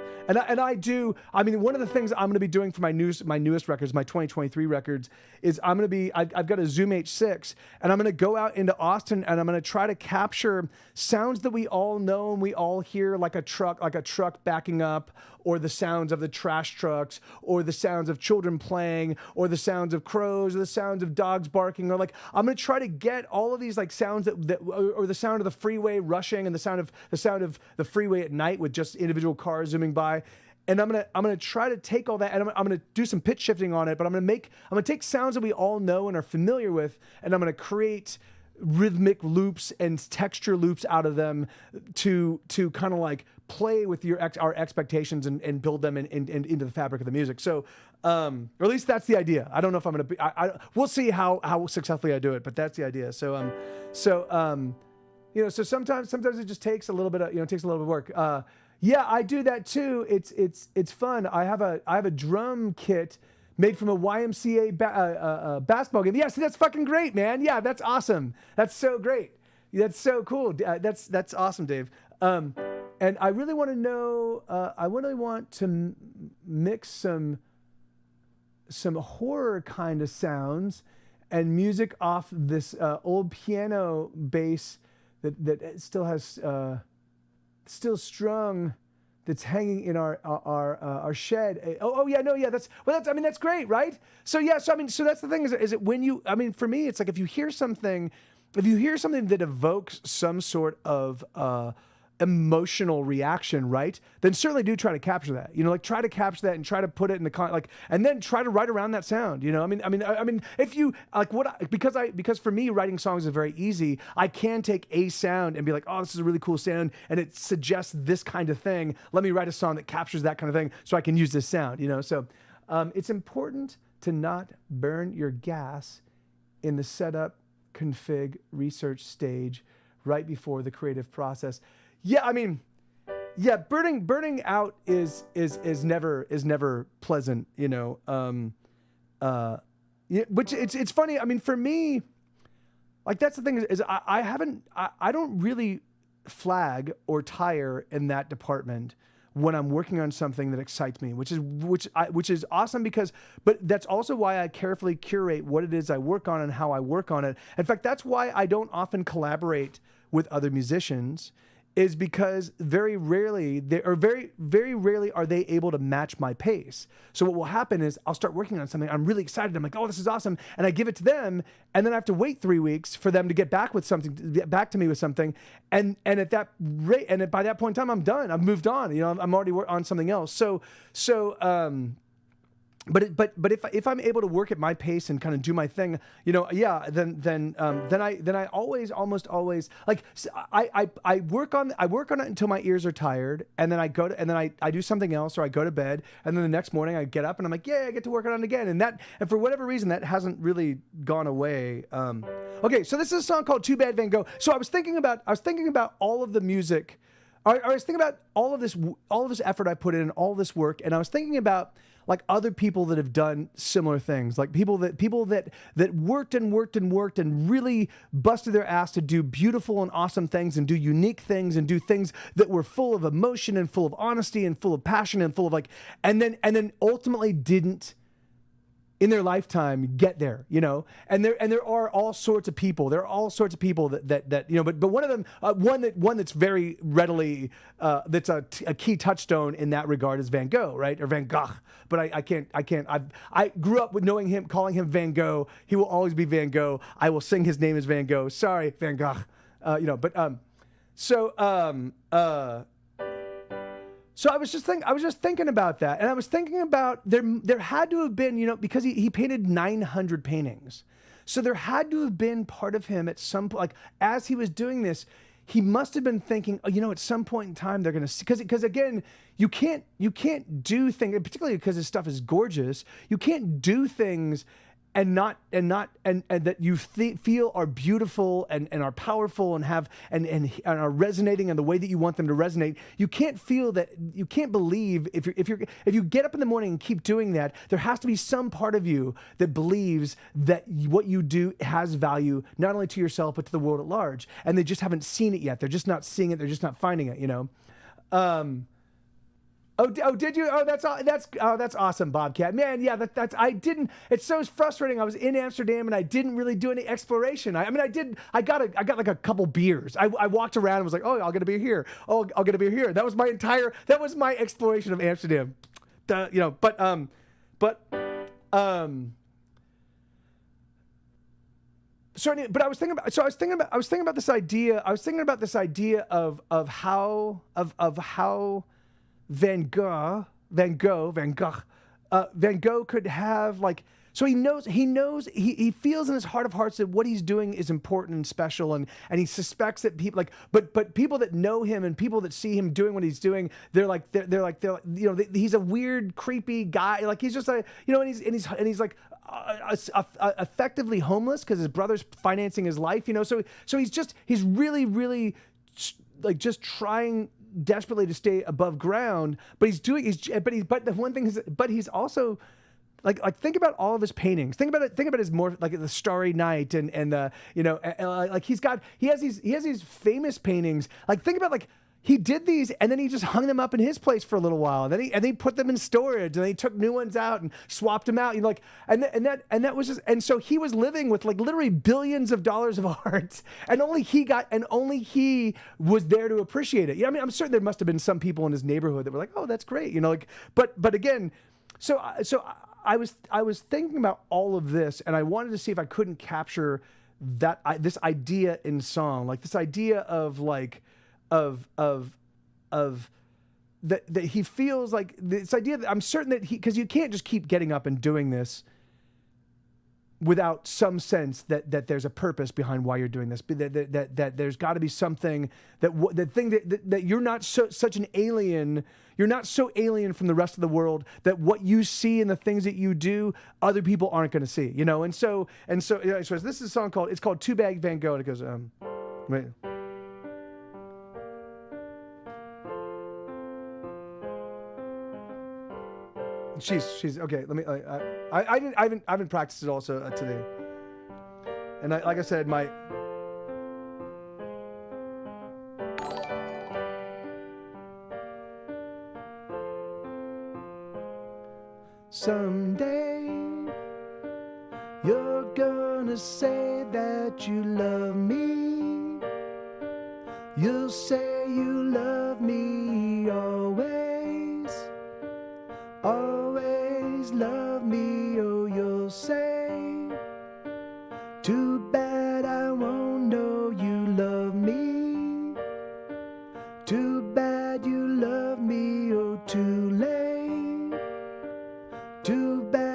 of the things I'm going to be doing for my newest records, my 2023 records, is I've got a Zoom H6, and I'm going to go out into Austin, and I'm going to try to capture sounds that we all know and we all hear, like a truck backing up, or the sounds of the trash trucks, or the sounds of children playing, or the sounds of crows, or the sounds of dogs barking, or like I'm going to try to get all of these like sounds or the sound of the freeway rushing, and the sound of the freeway at night with just individual cars zooming by. And I'm gonna try to take all that, and I'm gonna do some pitch shifting on it. But I'm gonna take sounds that we all know and are familiar with, and I'm gonna create rhythmic loops and texture loops out of them to kind of like play with our expectations and build them into the fabric of the music. So, or at least that's the idea. I don't know if I'm gonna be. We'll see how successfully I do it, but that's the idea. So sometimes it just takes a little bit of work. Yeah, I do that too. It's fun. I have a drum kit made from a YMCA basketball game. Yeah, so that's fucking great, man. Yeah, that's awesome. That's so great. That's so cool. That's awesome, Dave. And I really want to know. I really want to mix some horror kind of sounds and music off this old piano bass that still has still strung, that's hanging in our shed. That's great, right? So that's the thing is it when you, for me, it's like if you hear something that evokes some sort of emotional reaction, right? Then certainly do try to capture that. Try to capture that and try to put it in the and then try to write around that sound. If you because for me writing songs is very easy. I can take a sound and be like, oh, this is a really cool sound, and it suggests this kind of thing. Let me write a song that captures that kind of thing, so I can use this sound. So it's important to not burn your gas in the setup, config, research stage right before the creative process. Yeah, burning out is never pleasant, which it's funny. For me, like that's the thing is I don't really flag or tire in that department when I'm working on something that excites me, which is awesome but that's also why I carefully curate what it is I work on and how I work on it. In fact, that's why I don't often collaborate with other musicians, is because very rarely are they able to match my pace. So what will happen is I'll start working on something. I'm really excited. I'm like, oh, this is awesome. And I give it to them. And then I have to wait 3 weeks for them to get back to me with something. And at that rate, and by that point in time, I'm done. I've moved on. I'm already on something else. So but if I'm able to work at my pace and kind of do my thing, you know, yeah, then I always, almost always, like, I work on it until my ears are tired, and then I do something else, or I go to bed, and then the next morning I get up and I'm like, yeah, I get to work on it again, and for whatever reason that hasn't really gone away. Okay, so this is a song called "Too Bad Van Gogh." So I was thinking about all of the music. I was thinking about all of this effort I put in, all this work, and I was thinking about like other people that have done similar things, like people that worked and really busted their ass to do beautiful and awesome things and do unique things and do things that were full of emotion and full of honesty and full of passion and full of like, and then ultimately didn't in their lifetime get there, you know, and there are all sorts of people. There are all sorts of people that you know, but one of them, one that's very readily that's a key touchstone in that regard is Van Gogh, right, or Van Gogh. But I grew up with knowing him, calling him Van Gogh. He will always be Van Gogh. I will sing his name as Van Gogh. Sorry, Van Gogh. You know, but So I was just thinking about that, and I was thinking about there had to have been, you know, because he painted 900 paintings, so there had to have been part of him at some point, like as he was doing this, he must have been thinking, oh, you know, at some point in time they're gonna see, because again, you can't do things, particularly because his stuff is gorgeous. You can't do things and that you feel are beautiful and are powerful and have and are resonating in the way that you want them to resonate. You can't feel that, you can't believe if you get up in the morning and keep doing that, there has to be some part of you that believes that what you do has value not only to yourself but to the world at large, and they just haven't seen it yet. They're just not seeing it. They're just not finding it, you know. Oh, did you? Oh, that's awesome, Bobcat. Man, yeah, I didn't. It's so frustrating. I was in Amsterdam and I didn't really do any exploration. I mean, I got like a couple beers. I walked around and was like, oh, I'll get a beer here. Oh, I'll get a beer here. That was my exploration of Amsterdam. You know, but I was thinking about this idea. I was thinking about this idea of how Van Gogh could have, like, so he feels in his heart of hearts that what he's doing is important and special, and he suspects that people like, but people that know him and people that see him doing what he's doing, they're like, you know, he's a weird, creepy guy. Like, he's just a, you know, and he's like effectively homeless because his brother's financing his life, you know, so he's really, really like just trying desperately to stay above ground, but the one thing is, but he's also like think about all of his paintings. Think about his more like the Starry Night and you know, like he has these famous paintings. Like, think about, like, he did these and then he just hung them up in his place for a little while, and then he put them in storage, and he took new ones out and swapped them out, you know, like, and that was just, and so he was living with like literally billions of dollars of art, and only he was there to appreciate it. Yeah, I mean, I'm certain there must have been some people in his neighborhood that were like, oh, that's great, you know, like, but again, so I was thinking about all of this, and I wanted to see if I couldn't capture this idea in song, like this idea of like of that he feels like this idea that I'm certain that because you can't just keep getting up and doing this without some sense that there's a purpose behind why you're doing this, that there's got to be something that you're not such an alien. You're not so alien from the rest of the world that what you see and the things that you do, other people aren't going to see, you know? And so this is a song called Too Bad Van Gogh, and it goes, wait. She's okay. Let me. I haven't practiced it also today, and like I said, my. Someday you're gonna say that you love me. You'll say you love me always. Always love me, oh, you'll say. Too bad I won't know you love me. Too bad you love me, oh, too late. Too bad.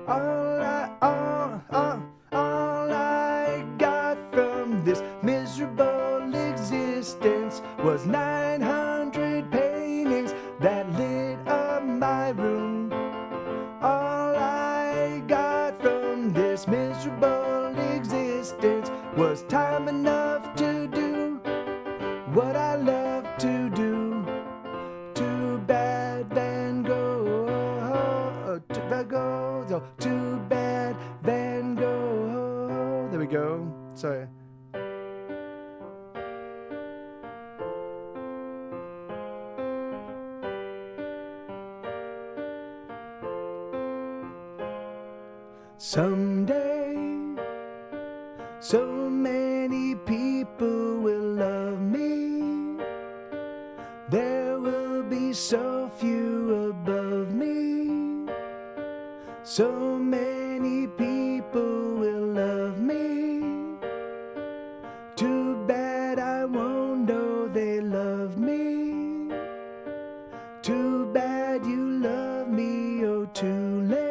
All I got from this miserable existence was 900 paintings that lit up my room. All I got from this miserable existence was time enough to do what I love to do. Too bad Van Gogh, Van Gogh, oh, too bad Van Gogh. There we go. Sorry. Someday, so many people will love me. There will be so few above me. So many people will love me. Too bad I won't know they love me. Too bad you love me, oh too late.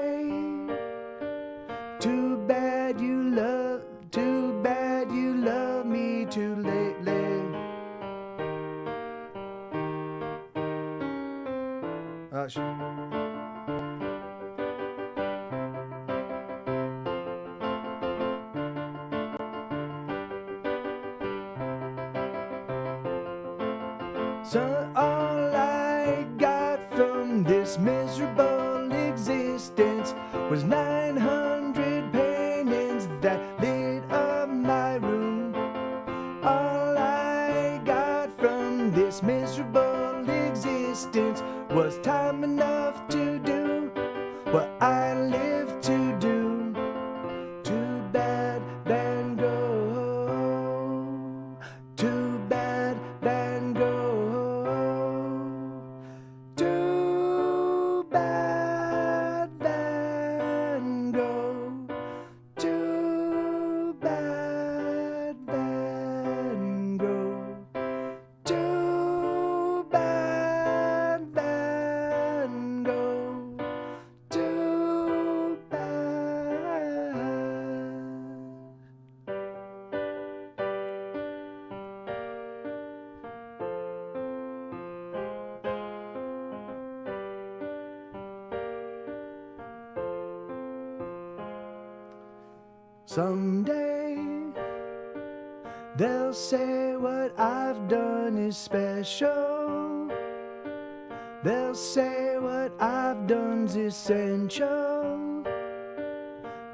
Too bad you love me too late. Oh, shit. So all I got from this miserable existence was 900 paintings that lit up my room. All I got from this miserable existence was time enough to do what I live to do. Too bad Van Gogh. Too bad Van Gogh. Too bad Van Gogh. Too bad Van Gogh. Too bad Van Gogh. Too bad. Someday they'll say what I've done is special. They'll say what I've done's essential.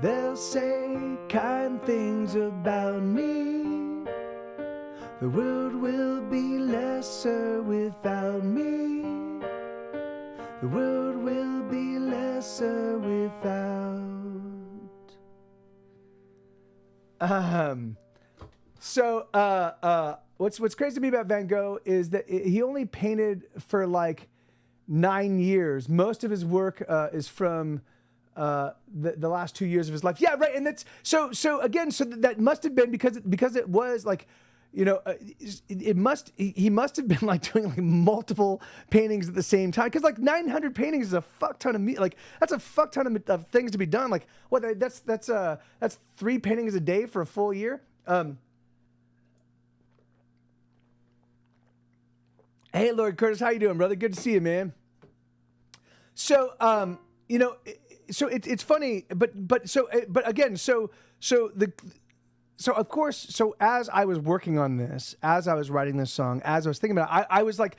They'll say kind things about me. The world will be lesser without me. The world will be lesser without. What's crazy to me about Van Gogh is that he only painted for like 9 years. Most of his work is from the last 2 years of his life. Yeah, right. And that's so that must have been because it was like, you know, he must have been like doing like multiple paintings at the same time, because like 900 paintings is a fuck ton of like that's a fuck ton of things to be done. Like what that's 3 paintings a day for a full year. Hey, Lord Curtis, how you doing, brother? Good to see you, man. So you know, so it's funny, but again, so of course, so as I was working on this, as I was writing this song, as I was thinking about it, I was like,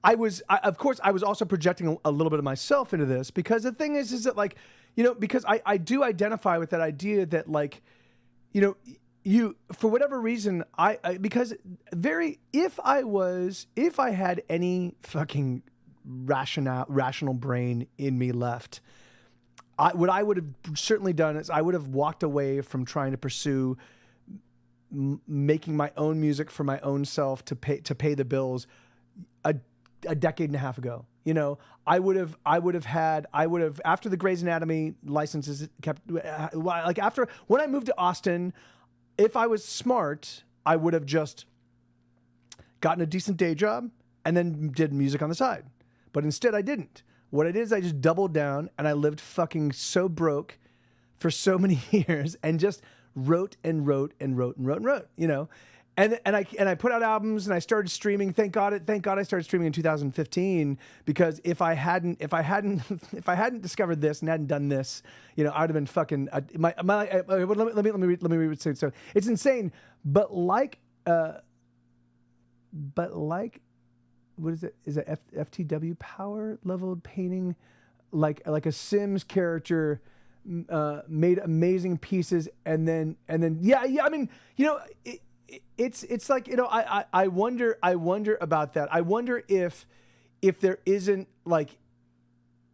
of course, I was also projecting a little bit of myself into this, because the thing is that like, you know, because I do identify with that idea that like, you know, you, for whatever reason, because if I had any fucking rational brain in me left, what I would have certainly done is I would have walked away from trying to pursue making my own music for my own self to pay the bills a decade and a half ago. You know, I would have after the Grey's Anatomy licenses kept, like after when I moved to Austin, if I was smart, I would have just gotten a decent day job and then did music on the side. But instead I didn't. What I did is I just doubled down and I lived fucking so broke for so many years and just wrote and wrote and wrote and wrote and wrote, you know. And I put out albums and I started streaming. Thank God I started streaming in 2015, because if I hadn't discovered this and hadn't done this, you know, I'd have been fucking let me read it. So it's insane, but like what is it? Is it FTW power leveled painting, like a Sims character made amazing pieces, and then yeah. I mean, you know. It's like, you know, I wonder about that. I wonder if there isn't like,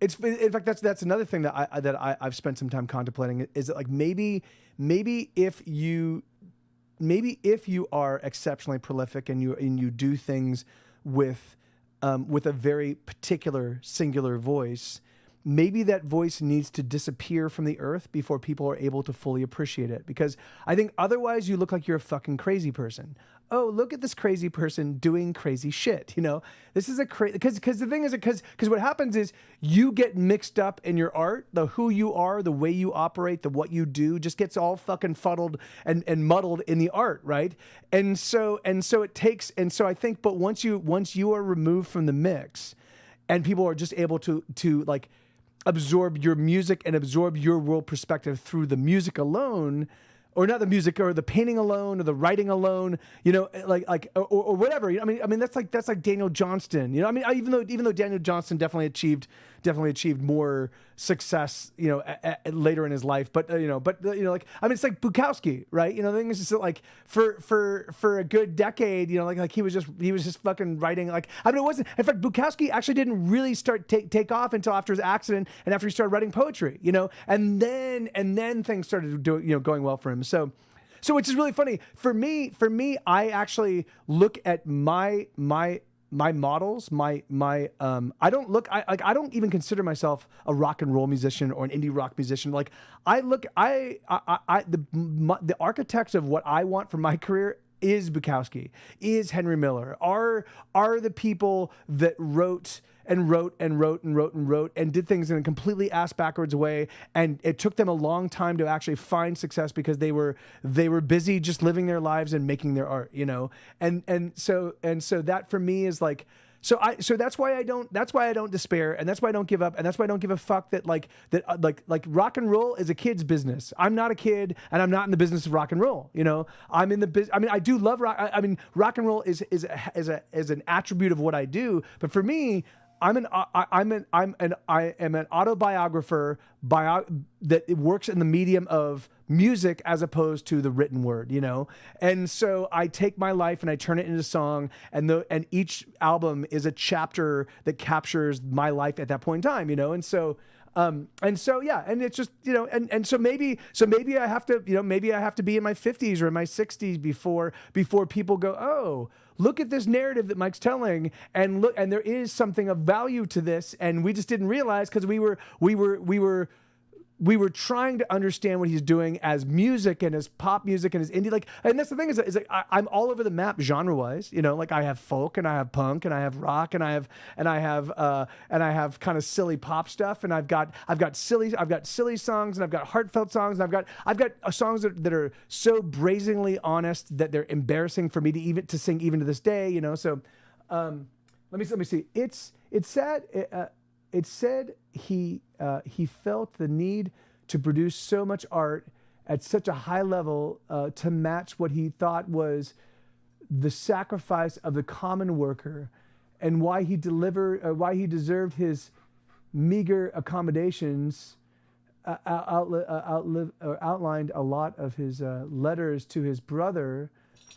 it's, in fact, that's another thing that I've spent some time contemplating, is that like maybe if you are exceptionally prolific and you do things with a very particular singular voice, maybe that voice needs to disappear from the earth before people are able to fully appreciate it. Because I think otherwise you look like you're a fucking crazy person. Oh, look at this crazy person doing crazy shit. You know, this is a crazy, because the thing is, because what happens is you get mixed up in your art, the who you are, the way you operate, the what you do just gets all fucking fuddled and muddled in the art, right? And so it takes, and so I think, but once you are removed from the mix, and people are just able to like absorb your music and absorb your world perspective through the music alone, or not the music, or the painting alone, or the writing alone, you know, or whatever. I mean, that's like Daniel Johnston, you know. I mean, even though Daniel Johnston definitely achieved more success, you know, later in his life, but you know, like, I mean, it's like Bukowski, right? You know, the thing is just like for a good decade, you know, like he was just fucking writing. Like, I mean, it wasn't. In fact, Bukowski actually didn't really start take off until after his accident and after he started writing poetry, you know, and then things started doing, you know, going well for him. So which is really funny for me. I actually look at my models, I don't even consider myself a rock and roll musician or an indie rock musician. Like, the architects of what I want for my career is Bukowski, is Henry Miller, are the people that wrote and did things in a completely ass backwards way, and it took them a long time to actually find success because they were busy just living their lives and making their art, you know. And so that for me is like, so that's why I don't despair, and that's why I don't give up, and that's why I don't give a fuck that rock and roll is a kid's business. I'm not a kid, and I'm not in the business of rock and roll. You know, I'm in the business. I mean, I do love rock. I mean, rock and roll is an attribute of what I do. But for me, I am an autobiographer that works in the medium of music as opposed to the written word, you know? And so I take my life and I turn it into song, and each album is a chapter that captures my life at that point in time, you know? And so yeah, and it's just, you know, and so maybe I have to, you know, maybe I have to be in my 50s or in my 60s before people go, oh, look at this narrative that Mike's telling, and there is something of value to this, and we just didn't realize because we were trying to understand what he's doing as music and as pop music and as indie, like, and that's the thing is like I'm all over the map genre wise, you know, like I have folk and I have punk and I have rock and I have kind of silly pop stuff, and I've got silly songs, and I've got heartfelt songs, and I've got songs that are so brazenly honest that they're embarrassing for me to sing even to this day, you know. So let me see. It said he felt the need to produce so much art at such a high level to match what he thought was the sacrifice of the common worker, and why he deserved his meager accommodations. Outlined a lot of his letters to his brother.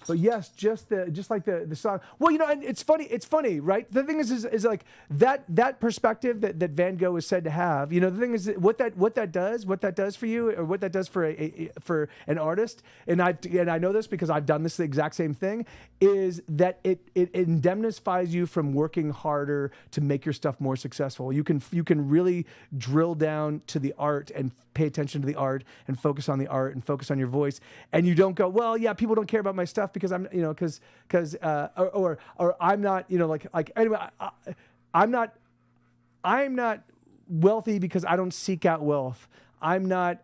But yes, just like the song. Well, you know, and it's funny, right? The thing is like that perspective that Van Gogh is said to have. You know, the thing is what that does for you, or what that does for an artist. And I know this because I've done this the exact same thing. Is that it indemnifies you from working harder to make your stuff more successful. You can really drill down to the art and pay attention to the art and focus on the art and focus on your voice, and you don't go, well, yeah, people don't care about my stuff because I'm, you know, because or I'm not, you know, like anyway, I'm not wealthy because I don't seek out wealth. I'm not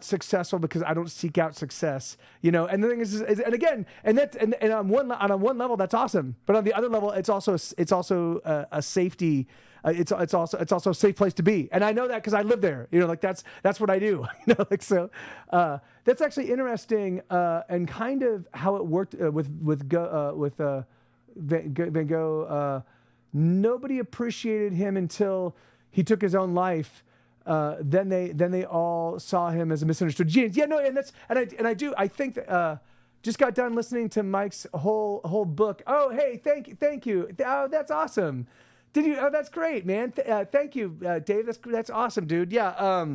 successful because I don't seek out success, you know. And the thing is and again, and that's and on one level that's awesome, but on the other level, it's also a safety. It's also a safe place to be, and I know that because I live there. You know, like that's what I do. You know, like so. That's actually interesting, and kind of how it worked with Van Gogh. Nobody appreciated him until he took his own life. Then they all saw him as a misunderstood genius. Yeah, no, and I think that just got done listening to Mike's whole book. Oh, hey, thank you. Oh, that's awesome. Did you? Oh, that's great, man. Thank you, Dave. That's awesome, dude. Yeah.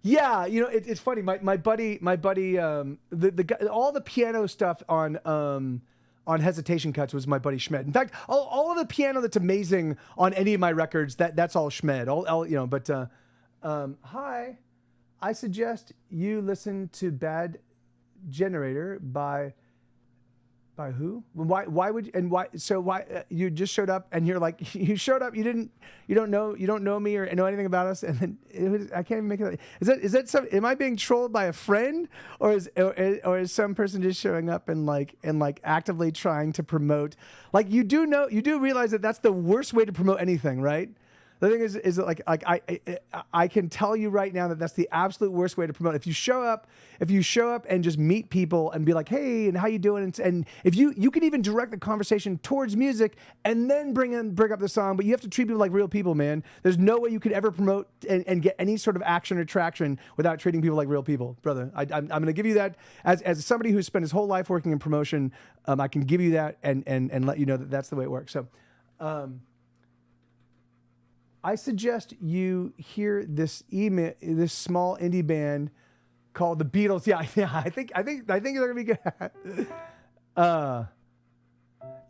Yeah, you know, it's funny. My buddy, the guy, all the piano stuff on Hesitation Cuts was my buddy Schmed. In fact, all of the piano that's amazing on any of my records, that's all Schmed. All you know, but hi, I suggest you listen to Bad Generator by who? Why would and why? So why you just showed up and you're like you showed up, you don't know me or know anything about us, and then I can't even make it. Is that some? Am I being trolled by a friend, or is some person just showing up and actively trying to promote? Like you do realize that that's the worst way to promote anything, right? The thing is that I can tell you right now that that's the absolute worst way to promote. If you show up and just meet people and be like, hey, and how you doing? And if you can even direct the conversation towards music and then bring up the song, but you have to treat people like real people, man. There's no way you could ever promote and get any sort of action or traction without treating people like real people, brother. I'm going to give you that as somebody who's spent his whole life working in promotion. I can give you that and let you know that that's the way it works. So. I suggest you hear this small indie band called the Beatles. Yeah, I think they're gonna be good.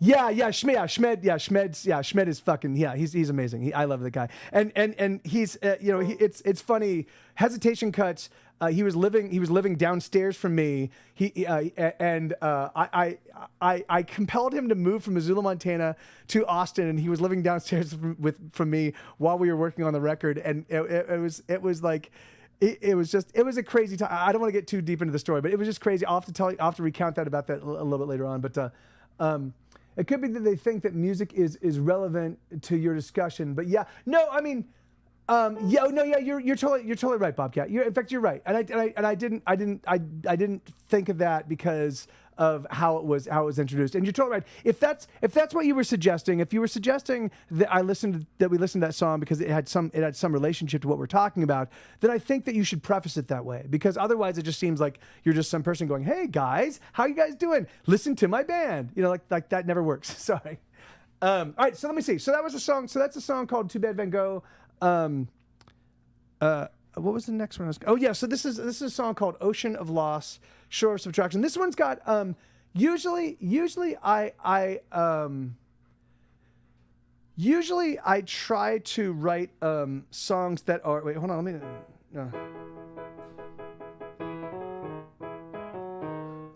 Schmed is fucking he's amazing. I love the guy, and he's it's funny. Hesitation Cuts. He was living downstairs from me. I compelled him to move from Missoula, Montana, to Austin, and he was living downstairs from me while we were working on the record. And it was a crazy time. I don't want to get too deep into the story, but it was just crazy. I'll have to recount that a little bit later on. But it could be that they think that music is relevant to your discussion. But yeah, no, I mean. You're totally right, Bobcat. In fact, you're right, and I didn't think of that because of how it was introduced. And you're totally right. If that's what you were suggesting, if you were suggesting that we listened to that song because it had some relationship to what we're talking about, then I think that you should preface it that way, because otherwise it just seems like you're just some person going, "Hey guys, how you guys doing? Listen to my band." You know, like that never works. Sorry. All right, so let me see. So that was a song. So that's a song called "Too Bad Van Gogh." What was the next one? So this is a song called "Ocean of Loss, Shore of Subtraction." This one's got usually I try to write songs that are wait, hold on, let me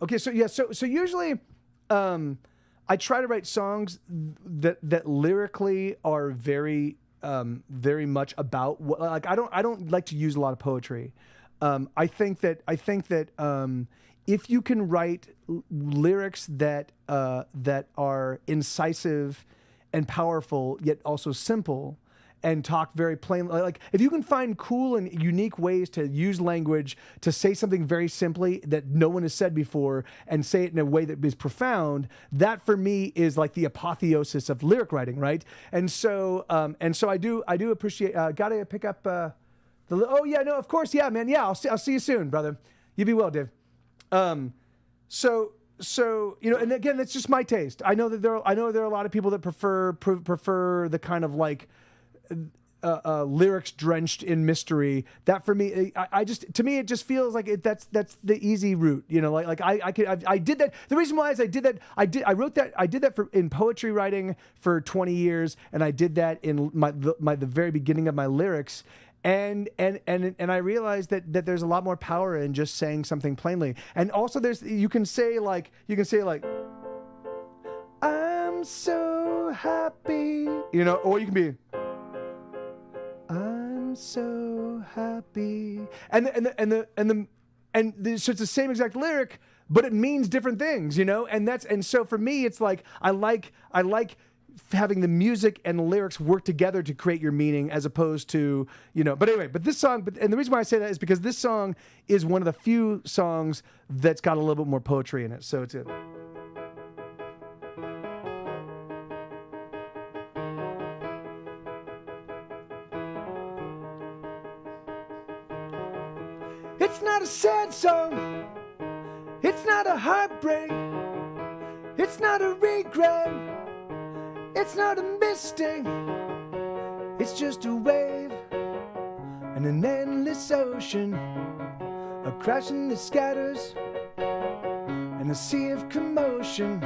Okay, so usually I try to write songs that lyrically are very much about what, like I don't like to use a lot of poetry. I think that if you can write lyrics that are incisive and powerful yet also simple and talk very plainly, like if you can find cool and unique ways to use language to say something very simply that no one has said before and say it in a way that is profound, that for me is like the apotheosis of lyric writing, right? And so I do appreciate. Gotta pick up oh yeah, no, of course, yeah, man, yeah. I'll see you soon, brother. You be well, Dave. So you know, and again, that's just my taste. I know there are a lot of people that prefer the kind of like. Lyrics drenched in mystery. That for me, to me it just feels like that's the easy route. You know, like I did that. The reason why is I did that in poetry writing for 20 years, and I did that in the very beginning of my lyrics. And I realized that there's a lot more power in just saying something plainly. And also you can say like I'm so happy, you know, or you can be I'm I'm so happy. So it's the same exact lyric, but it means different things, you know? And so for me, it's like, I like having the music and the lyrics work together to create your meaning, as opposed to, you know, but anyway, but this song, and the reason why I say that is because this song is one of the few songs that's got a little bit more poetry in it. So it's it. It's not a sad song. It's not a heartbreak. It's not a regret. It's not a mistake. It's just a wave and an endless ocean, a crashing that scatters and a sea of commotion.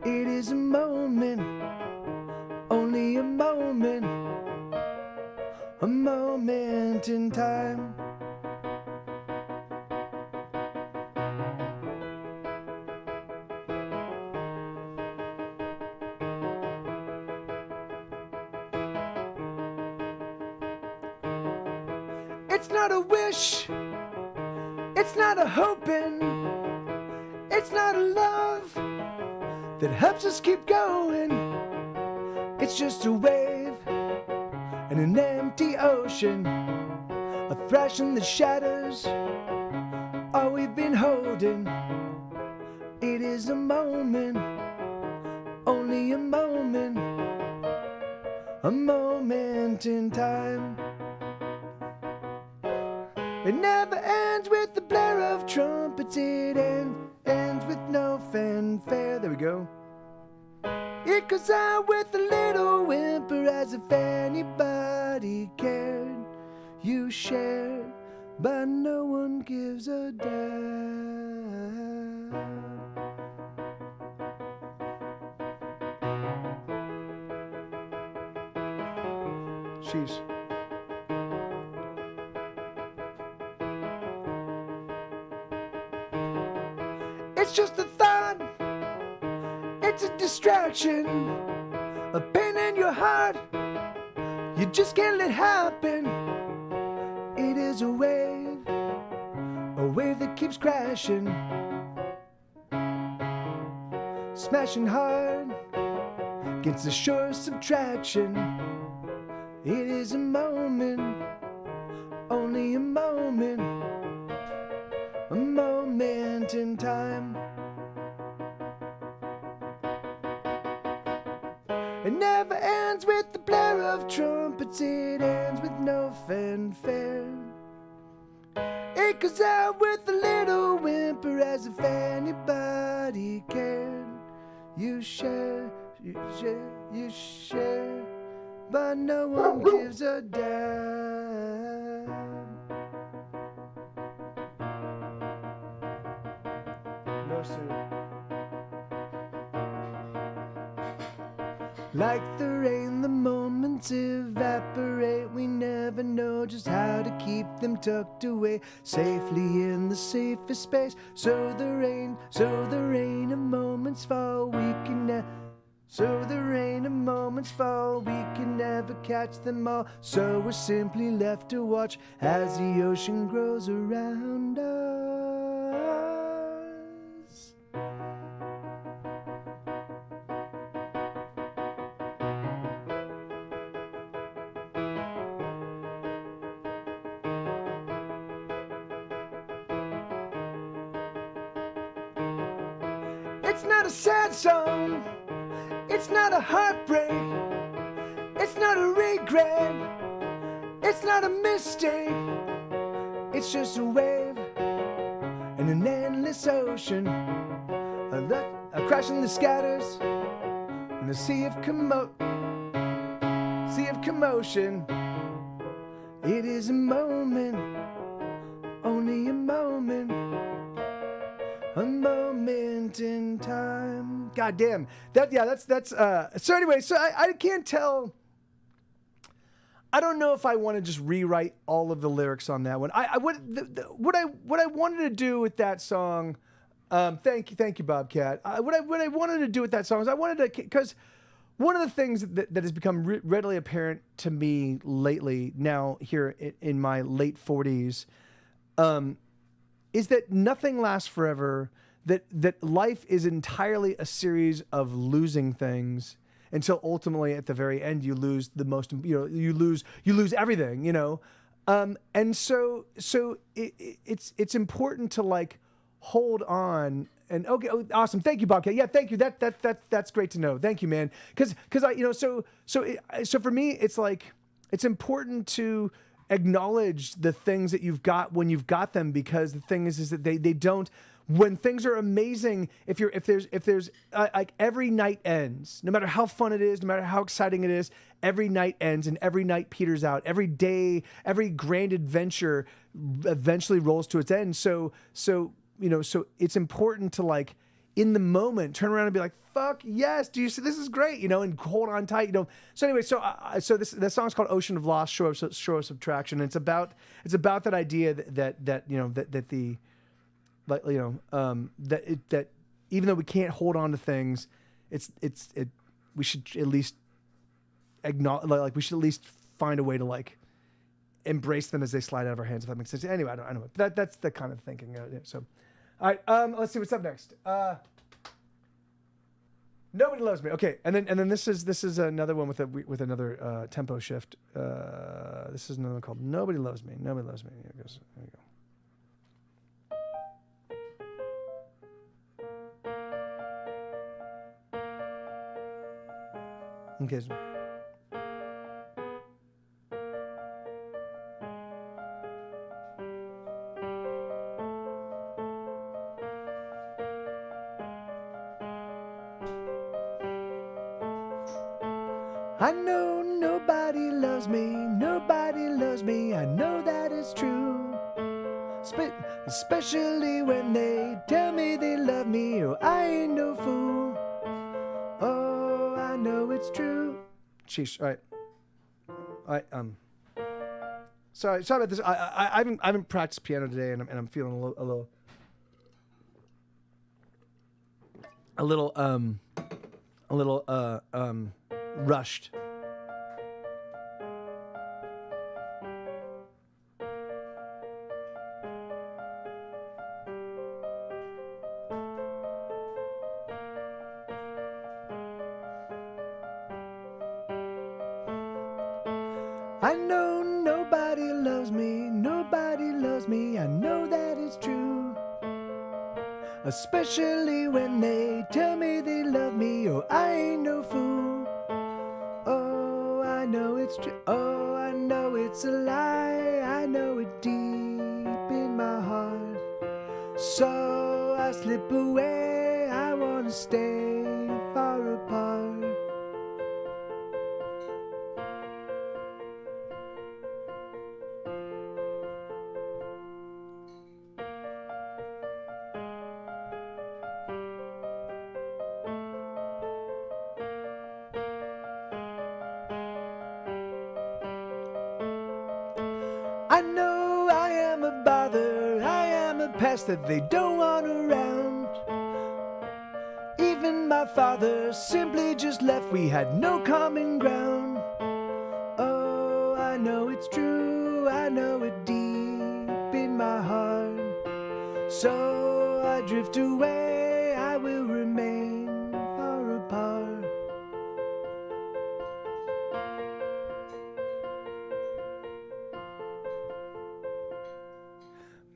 It is a moment, only a moment in time. It's not a wish, it's not a hoping, it's not a love that helps us keep going. It's just a wave and an empty ocean, a thrashing that shatters all we've been holding. It is a moment, only a moment in time. It never ends with the blare of trumpets. It ends with no fanfare. There we go. It goes out with a little whimper, as if anybody cared. You share, but no one gives a damn. Sheesh. It's just a thought, it's a distraction, a pain in your heart, you just can't let happen. It is a wave that keeps crashing, smashing hard against the shore of subtraction. It is a moment, only a moment in time. It never ends with the blare of trumpets. It ends with no fanfare. It goes out with a little whimper, as if anybody cared. You share, but no one gives a damn. No, sir. Like the rain, the moments evaporate. We never know just how to keep them tucked away safely in the safest space. So the rain of moments fall. We can So the rain of moments fall. We can never catch them all. So we're simply left to watch as the ocean grows around us. It's not a sad song. It's not a heartbreak. It's not a regret. It's not a mistake. It's just a wave and an endless ocean, a crashing that scatters, and a sea of commotion. It is a moment, only a moment in time. God damn. That's so anyway, so I can't tell. I don't know if I want to just rewrite all of the lyrics on that one. What I wanted to do with that song, thank you Bobcat. What I wanted to do with that song is I wanted to, because one of the things that has become readily apparent to me lately, now here in my late 40s, is that nothing lasts forever. That life is entirely a series of losing things until ultimately at the very end you lose the most. You lose everything. And so it's important to like hold on. And okay, awesome. Thank you, Bobcat. Yeah, thank you. That's great to know. Thank you, man. Because so for me, it's like it's important to acknowledge the things that you've got when you've got them, because the thing is that they don't. When things are amazing, if there's like every night ends, no matter how fun it is, no matter how exciting it is, every night ends and every night peters out. Every day, every grand adventure eventually rolls to its end. So it's important to like in the moment turn around and be like, fuck yes, do you see this is great, and hold on tight, So anyway, the song's called Ocean of Loss, Shore of Subtraction. And it's about that idea that even though we can't hold on to things, we should at least acknowledge, like we should at least find a way to like embrace them as they slide out of our hands, if that makes sense. Anyway, I don't know. That's the kind of thinking. So, all right, let's see what's up next. Nobody Loves Me. Okay, and then this is another one with another tempo shift. This is another one called Nobody Loves Me. Nobody Loves Me. Here it goes. There you go. Okay. I know nobody loves me, nobody loves me, I know that it's true. Especially when they tell me they love me, oh, I ain't no fool. Oh, I know it's true. Sheesh, all right. Sorry about this. I haven't practiced piano today, and I'm feeling a little rushed. I know nobody loves me, nobody loves me, I know that it's true. Especially when they tell me they love me, oh, I ain't no fool. Oh, I know it's true, oh, I know it's a lie, I know it deep in my heart. So I slip away, I wanna stay far apart. I know I am a bother, I am a pest that they don't want around. Even my father simply just left, we had no common ground. Oh, I know it's true, I know it deep in my heart. So I drift away, I will remain far apart.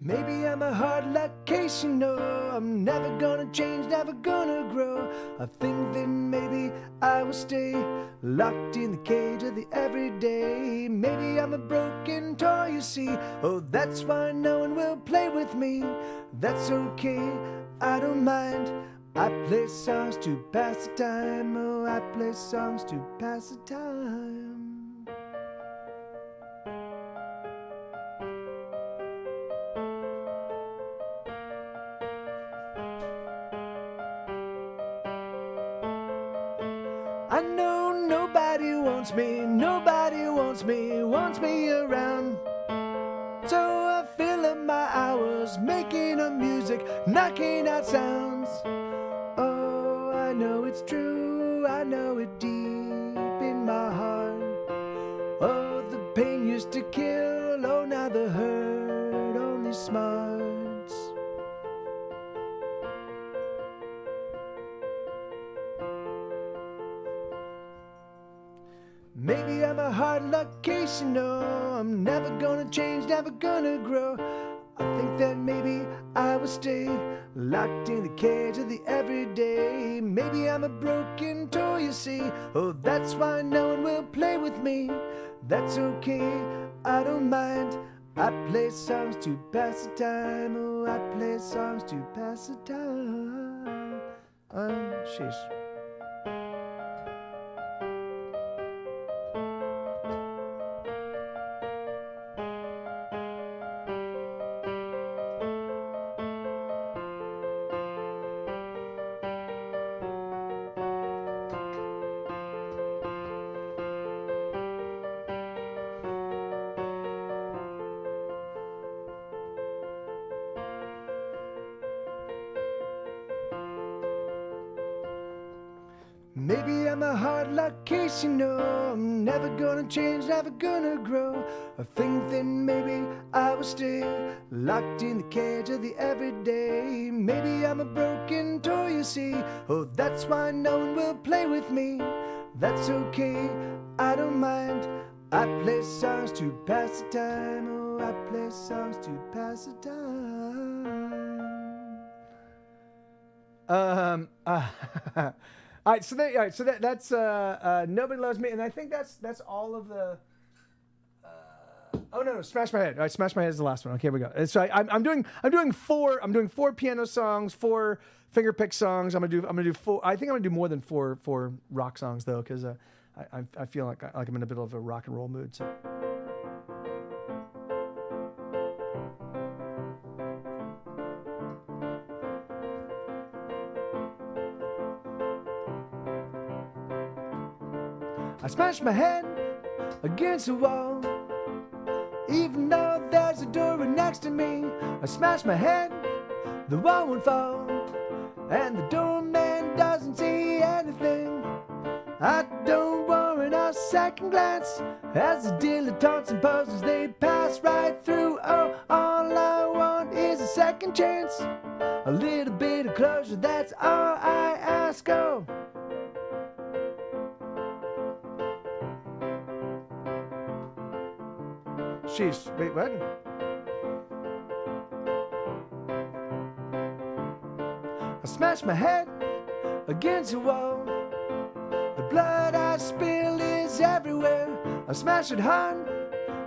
Maybe I'm a hard luck case, I'm never gonna change, never gonna grow. I think that maybe I will stay locked in the cage of the everyday. Maybe I'm a broken toy, you see. Oh, that's why no one will play with me. That's okay, I don't mind. I play songs to pass the time. Oh, I play songs to pass the time. I know nobody wants me around. So I fill up my hours making up music, knocking out sounds. Oh, I know it's true, I I know it deep in my heart. Oh, the pain used to kill, oh, now the hurt only smarts. Maybe I'm a hard luck case, you know. I'm never gonna change, never gonna grow. I think that maybe I will stay locked in the cage of the everyday. Maybe I'm a broken toy, you see. Oh, that's why no one will play with me. That's okay, I don't mind. I play songs to pass the time. Oh, I play songs to pass the time. Sheesh. Maybe I'm a hard luck case, you know. I'm never gonna change, never gonna grow. I think that maybe I will stay locked in the cage of the everyday. Maybe I'm a broken toy, you see. Oh, that's why no one will play with me. That's okay, I don't mind. I play songs to pass the time. Oh, I play songs to pass the time. All right, so that's Nobody Loves Me, and I think that's all of the. Oh no, Smash My Head. All right, Smash My Head is the last one. Okay, here we go. And so I'm doing four piano songs, 4 finger pick songs. I'm gonna do 4. I think I'm gonna do more than four rock songs though, because I feel like I'm in a bit of a rock and roll mood. So. I smashed my head against the wall, even though there's a door right next to me. I smashed my head, the wall won't fall, and the doorman doesn't see anything. I don't warrant a second glance as the dilettantes and posers, they pass right through. Oh, all I want is a second chance, a little bit of closure, that's all I ask. Oh, sheesh, wait, what? I smashed my head against the wall. The blood I spill is everywhere. I smash it hard,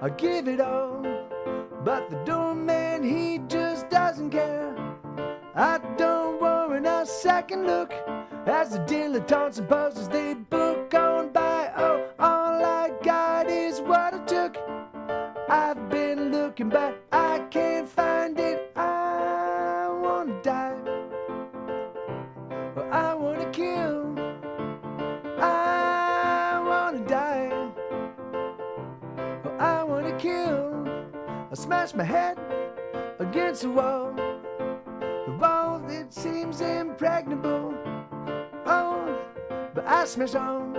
I give it all. But the doorman, he just doesn't care. I don't warrant a second look as the dilettantes and posers, they book on by. Oh, all I got is what I took. I've been looking, but I can't find it. I wanna die, or I wanna kill. I wanna die, or I wanna kill. I smash my head against the wall. The wall that seems impregnable. Oh, but I smash on,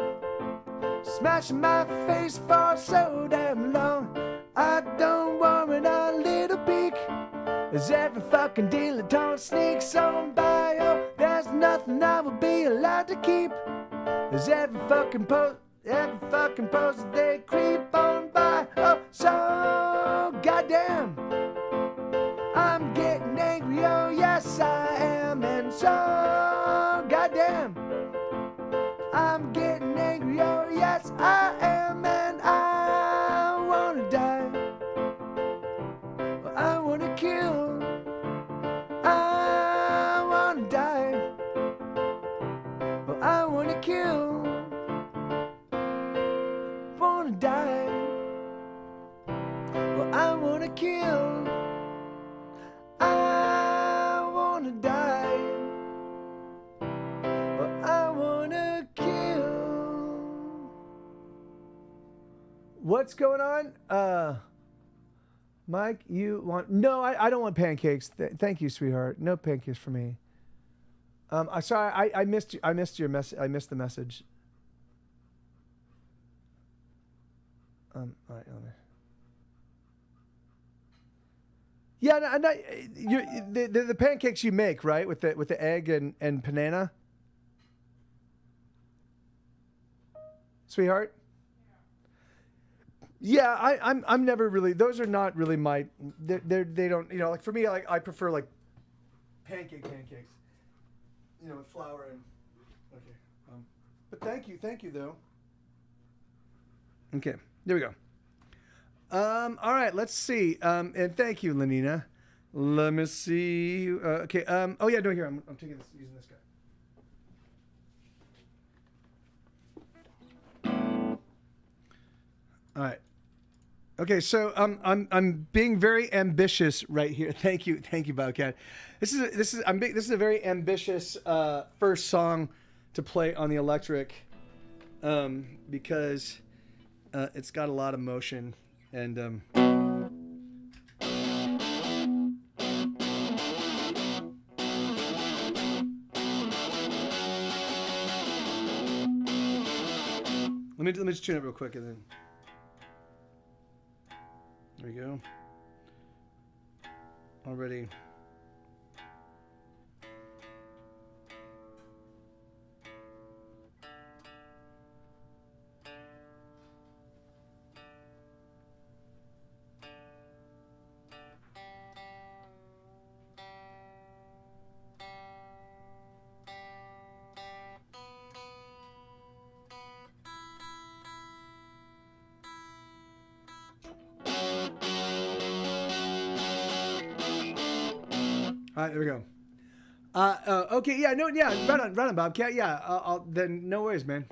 smashing my face for so damn long. I don't warrant a little peek as every fucking dilettante sneaks on by. Oh, there's nothing I will be allowed to keep as every fucking pose they creep on by. Oh, so goddamn, I'm getting angry. Oh yes I am, and so goddamn, I'm getting angry. Oh yes I am, and I wanna die. I wanna kill. I wanna die. Well, I wanna kill. Wanna die. Well, I wanna kill. I wanna die. Well, I wanna kill. What's going on? Mike, you want... No, I don't want pancakes. Thank you, sweetheart. No pancakes for me. I'm sorry, I missed you. I missed your message. I missed the message. All right, yeah, the pancakes you make, right, with the egg and panana, sweetheart. Yeah, I'm never really. Those are not really my. They don't. You know, like for me, like I prefer like pancakes. You know, with flour and. Okay. But thank you though. Okay, there we go. All right, let's see. And thank you, Lenina. Let me see. Okay. Oh yeah, no, here I'm taking this, using this guy. All right. Okay, so I'm being very ambitious right here. Thank you, Bobcat. This is a very ambitious first song to play on the electric, because it's got a lot of motion and. Let me just tune it real quick and then. There we go. Already. All right, there we go. Okay, yeah, no, yeah, right on, Bobcat. Yeah, then no worries, man.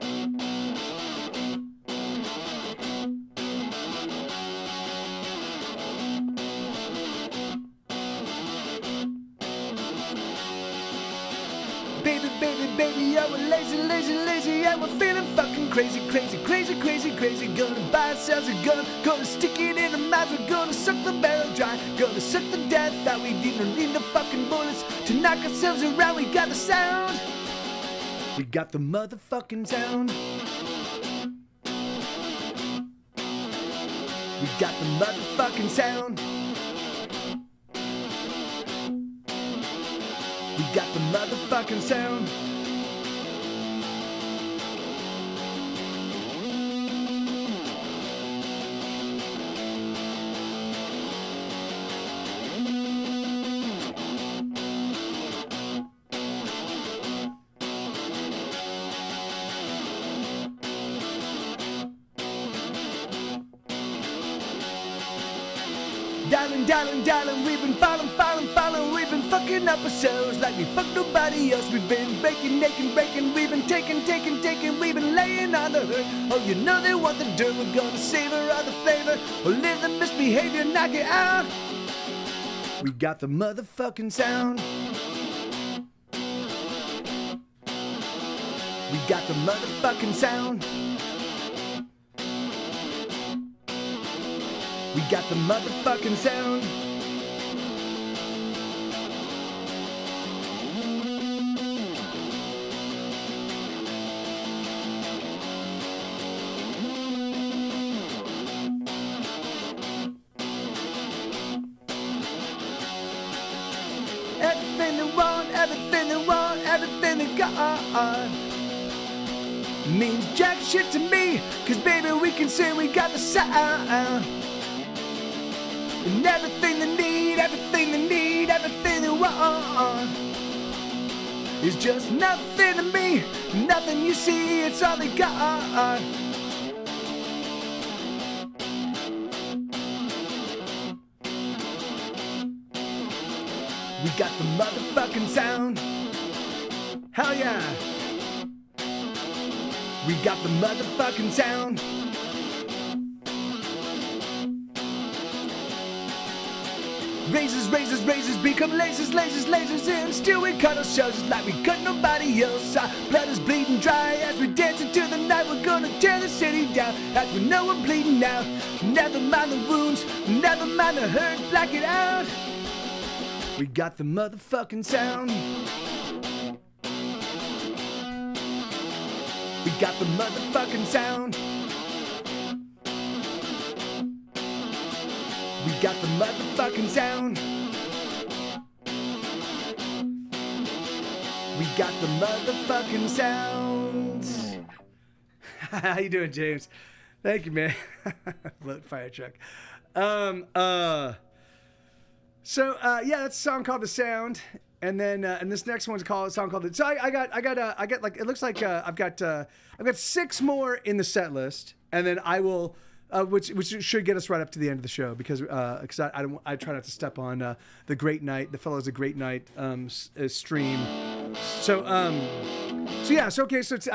Baby, yeah, we're lazy, yeah, we're feeling fucking crazy. Gonna buy ourselves a gun, gonna stick it in the mouth, we're gonna suck the barrel dry, gonna suck the death that we don't need no fucking bullets to knock ourselves around. We got the sound, we got the motherfucking sound. We got the motherfucking sound. We got the motherfucking sound. Darling, we've been falling, we've been fucking up ourselves like we fucked nobody else. We've been breaking, we've been taking, we've been laying on the hood. Oh, you know they want the dirt, we're gonna savor all the flavor, or live the misbehavior, knock it out. We got the motherfucking sound. We got the motherfucking sound. We got the motherfucking sound. Everything they got means jack shit to me, 'cause baby we can say we got the sound. And everything they need, everything they want is just nothing to me, nothing you see, it's all they got. We got the motherfucking sound. Hell yeah. We got the motherfucking sound. Razors become lasers, and still we cut ourselves just like we cut nobody else. Our blood is bleeding dry as we dance into the night. We're gonna tear the city down as we know we're bleeding now. Never mind the wounds, never mind the hurt, black it out. We got the motherfucking sound. We got the motherfucking sound. got the motherfucking sound. We got the motherfucking sounds. How you doing, James? Thank you, man. Float fire truck. Yeah, that's a song called "The Sound," and then and this next one's a song called "The." So I got like, it looks like I've got 6 more in the set list, and then I will. Which should get us right up to the end of the show because I try not to step on the Great Night, the Fellows of Great Night stream. So I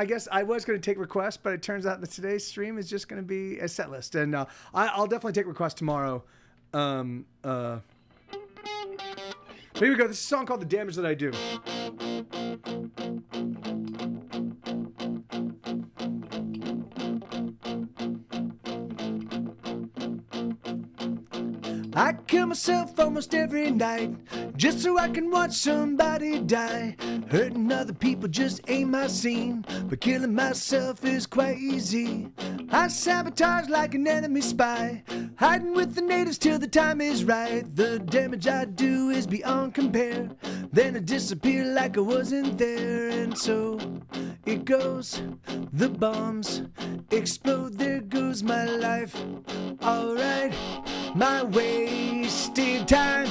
guess I was going to take requests, but it turns out that today's stream is just going to be a set list, and I'll definitely take requests tomorrow. Here we go. This is a song called "The Damage That I Do." I kill myself almost every night just so I can watch somebody die. Hurting other people just ain't my scene, but killing myself is quite easy. I sabotage like an enemy spy, hiding with the natives till the time is right. The damage I do is beyond compare. Then I disappear like I wasn't there, and so it goes. The bombs explode, there goes my life. Alright, my wasted time.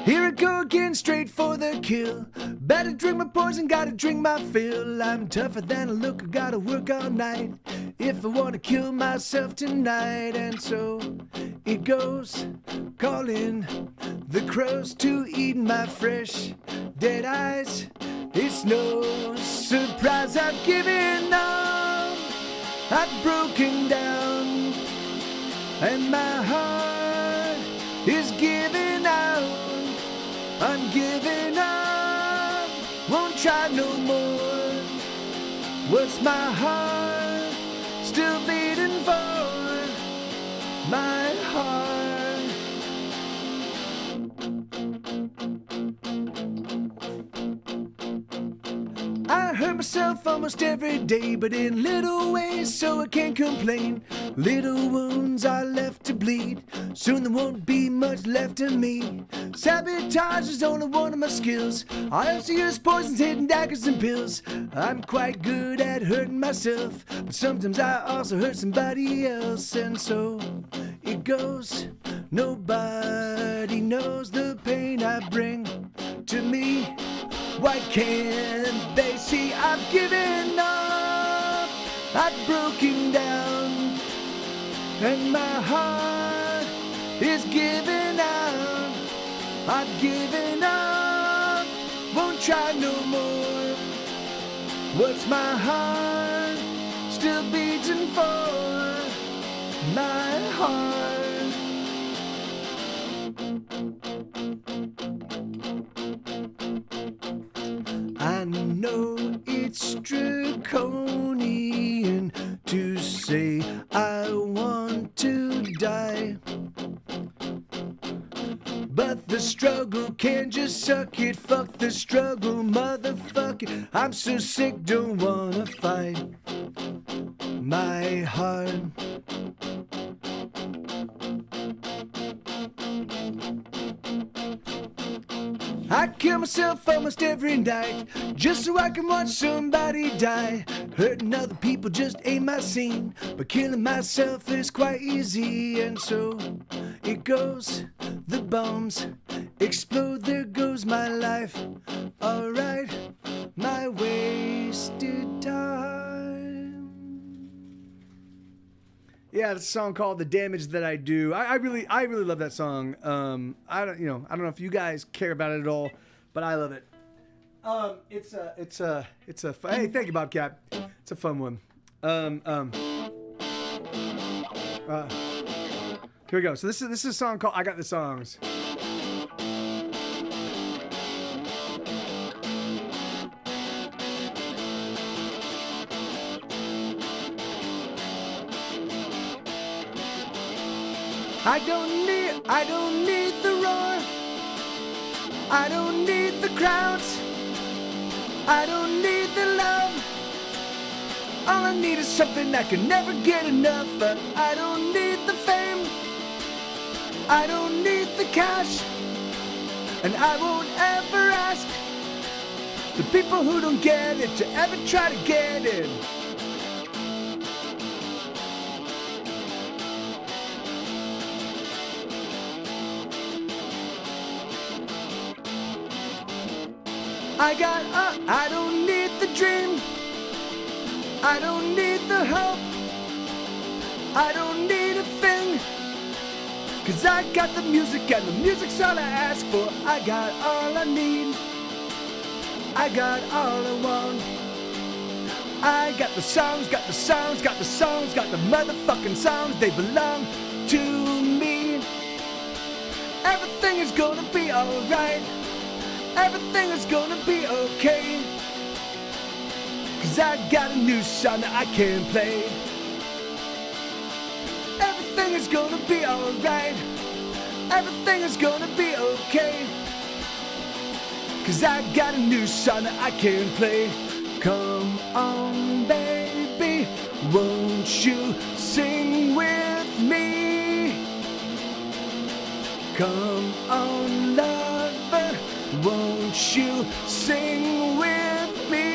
Here I go again, straight for the kill. Better drink my poison, gotta drink my fill. I'm tougher than I look, I gotta work all night if I wanna kill myself tonight. And so it goes, calling the crows to eat my fresh dead eyes. It's no surprise I've given up, I've broken down, and my heart is giving out. I'm giving up, won't try no more. What's my heart still beating for? My heart. I hurt myself almost every day, but in little ways, so I can't complain. Little wounds are left to bleed, soon there won't be much left of me. Sabotage is only one of my skills. I also use poisons, hidden daggers and pills. I'm quite good at hurting myself, but sometimes I also hurt somebody else. And so it goes, nobody knows the pain I bring to me. Why can't they see I've given up, I've broken down, and my heart is giving out. I've given up, won't try no more. What's my heart still beating for? My heart. I know it's draconian to say I want to die, but the struggle can't just suck it. Fuck the struggle, motherfucker. I'm so sick, don't wanna fight. My heart. I kill myself almost every night just so I can watch somebody die. Hurting other people just ain't my scene, but killing myself is quite easy. And so it goes, the bombs explode, there goes my life. Alright, my wasted time. Yeah, it's a song called "The Damage That I Do." I really love that song. I don't know if you guys care about it at all, but I love it. It's a hey, thank you, Bobcat. It's a fun one. Here we go. So this is a song called "I Got the Songs." I don't need the roar. I don't need the crowds. I don't need the love. All I need is something I can never get enough of. I don't need the fame. I don't need the cash, and I won't ever ask the people who don't get it to ever try to get it. I don't need the dream, I don't need the hope, I don't need a thing, 'cause I got the music and the music's all I ask for. I got all I need, I got all I want. I got the songs, got the songs, got the songs, got the motherfucking songs, they belong to me. Everything is gonna be alright, everything is gonna be okay, 'cause I got a new song that I can play. Everything is gonna be alright, everything is gonna be okay, 'cause I got a new song that I can play. Come on, baby, won't you sing with me? Come on, lover, won't you sing with me?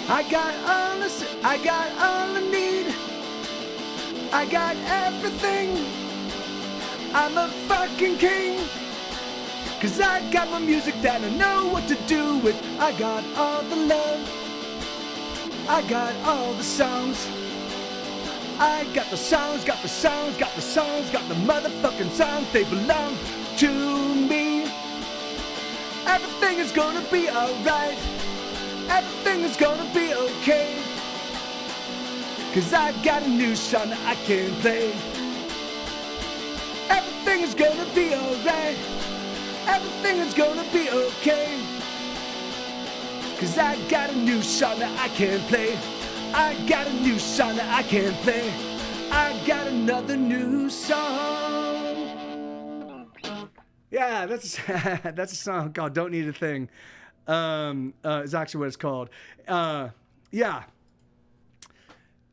I got all I need, I got everything, I'm a fucking king, 'cause I got my music that I know what to do with. I got all the love, I got all the songs, I got the songs, got the songs, got the songs, got the motherfucking songs, they belong to me. Everything is gonna be alright, everything is gonna be okay, 'cause I got a new song that I can play. Everything is gonna be alright, everything is gonna be okay, 'cause I got a new song that I can play. I got a new song that I can play. I got another new song. Yeah, that's that's a song called "Don't Need a Thing." Is actually what it's called. Yeah.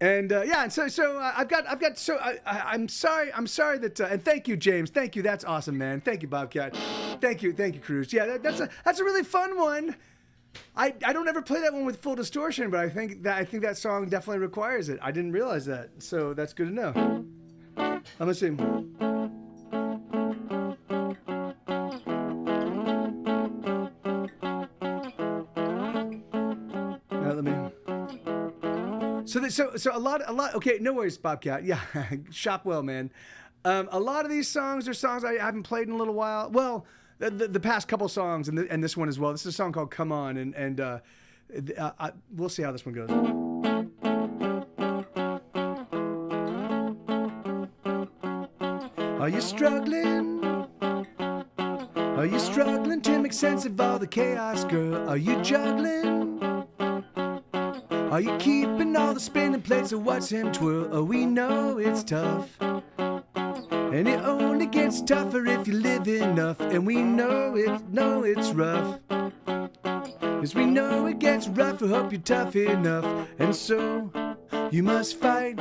And yeah, and so I've got. So I'm sorry that. And thank you, James. Thank you. That's awesome, man. Thank you, Bobcat. Thank you, Cruz. Yeah, that's a really fun one. I don't ever play that one with full distortion, but I think that song definitely requires it. I didn't realize that, so that's good to know. Let me see. So a lot. Okay, no worries, Bobcat. Yeah, shop well, man. A lot of these songs are songs I haven't played in a little while. Well, the past couple songs and this one as well. This is a song called "Come On," and we'll see how this one goes. Are you struggling? Are you struggling to make sense of all the chaos, girl? Are you juggling? Are you keeping all the spinning plates of watch him twirl? Oh, we know it's tough, and it only gets tougher if you live enough. And we know it's rough. Yes, we know it gets rough. I hope you're tough enough. And so you must fight.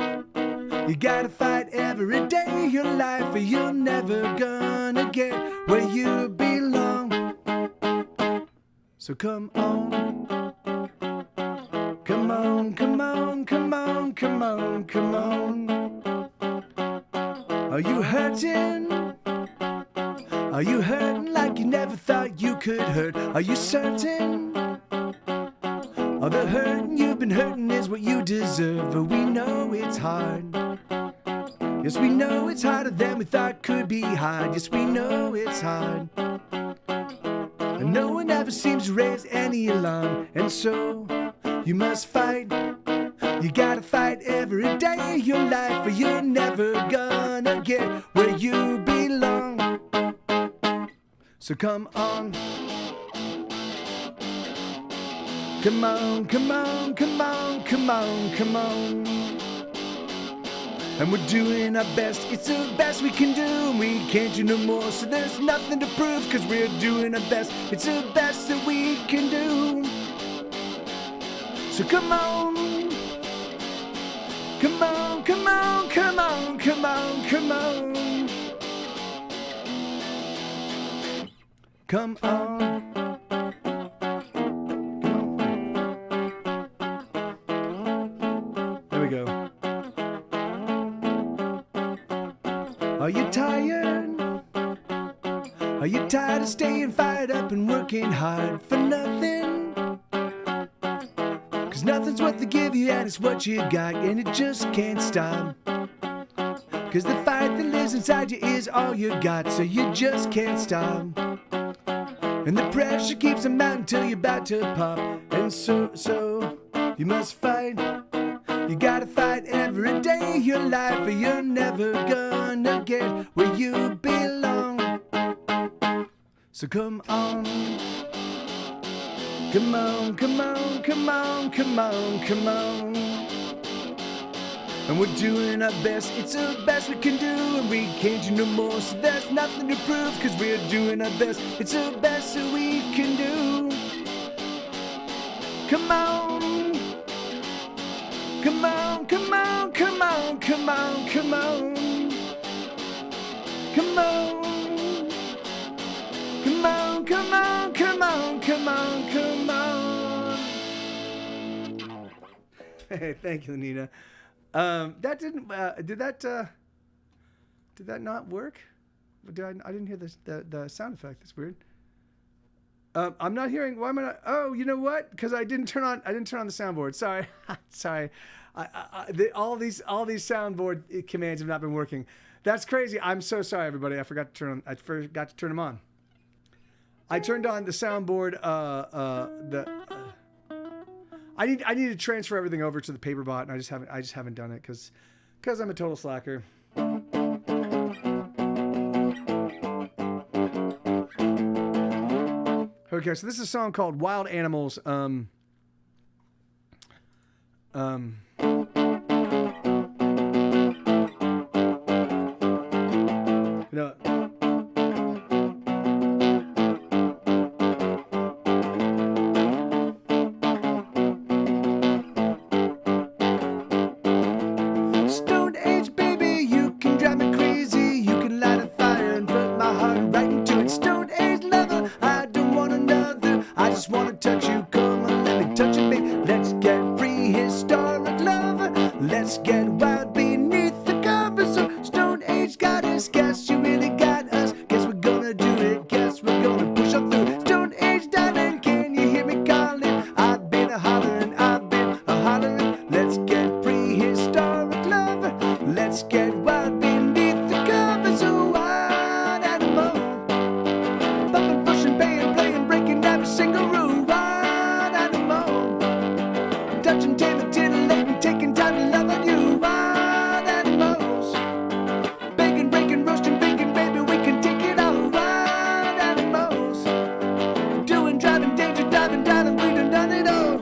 You gotta fight every day of your life, or you're never gonna get where you belong. So come on. Come on, come on, come on, come on, come on. Are you hurting? Are you hurting like you never thought you could hurt? Are you certain? All the hurting you've been hurting is what you deserve. But we know it's hard. Yes, we know it's harder than we thought could be hard. Yes, we know it's hard. And no one ever seems to raise any alarm. And so you must fight. You gotta fight every day of your life, or you're never gonna get where you belong. So come on. Come on, come on, come on, come on, come on. And we're doing our best, it's the best we can do, and we can't do no more, so there's nothing to prove, cause we're doing our best, it's the best that we can do. So come on, come on, come on, come on, come on, come on. Come on. There we go. Are you tired? Are you tired of staying fired up and working hard for nothing? Cause nothing's what they give you and it's what you got, and it just can't stop. Cause the fight that lives inside you is all you got, so you just can't stop. And the pressure keeps them out until you're about to pop. And so you must fight. You gotta fight every day of your life, or you're never gonna get where you belong. So come on. Come on, come on, come on, come on, come on. And we're doing our best, it's the best we can do, and we can't do no more, so there's nothing to prove, cause we're doing our best, it's the best that we can do. Come on. Come on, come on, come on, come on, come on. Come on. Come on, come on, come on, come on, come on. Hey, thank you, Nina. That didn't. Did that not work? I didn't hear the sound effect. That's weird. I'm not hearing. Why am I not? Oh, you know what? Because I didn't turn on the soundboard. Sorry, sorry. All these soundboard commands have not been working. That's crazy. I'm so sorry, everybody. I forgot to turn them on. I turned on the soundboard. I need to transfer everything over to the Paperbot, and I just haven't done it because I'm a total slacker. Okay, so this is a song called Wild Animals. You know, Stone Age, baby, you can drive me crazy. You can light a fire and put my heart right into it. Stone Age lover, I don't want another. I just want to touch you. Come on, let me touch you, baby. Let's get prehistoric lover. Let's get wild beneath the covers. So Stone Age got us. Guess you really got us. Guess we're gonna do it. Guess we're gonna push on through. Stone Age darling, can you hear me calling? I've been a hollering, I've been a hollering. Let's get prehistoric lover. Let's get wild beneath the covers. A wild animal. Bumping, pushing, paying, playing, breaking every single rule. Wild animal. Touching, taming, titillating, taking time to love on you. Wild animals. Baking, breaking, roasting, baking, baby, we can take it all. Wild animals. Doing, driving, danger, diving, diving, we done done it all.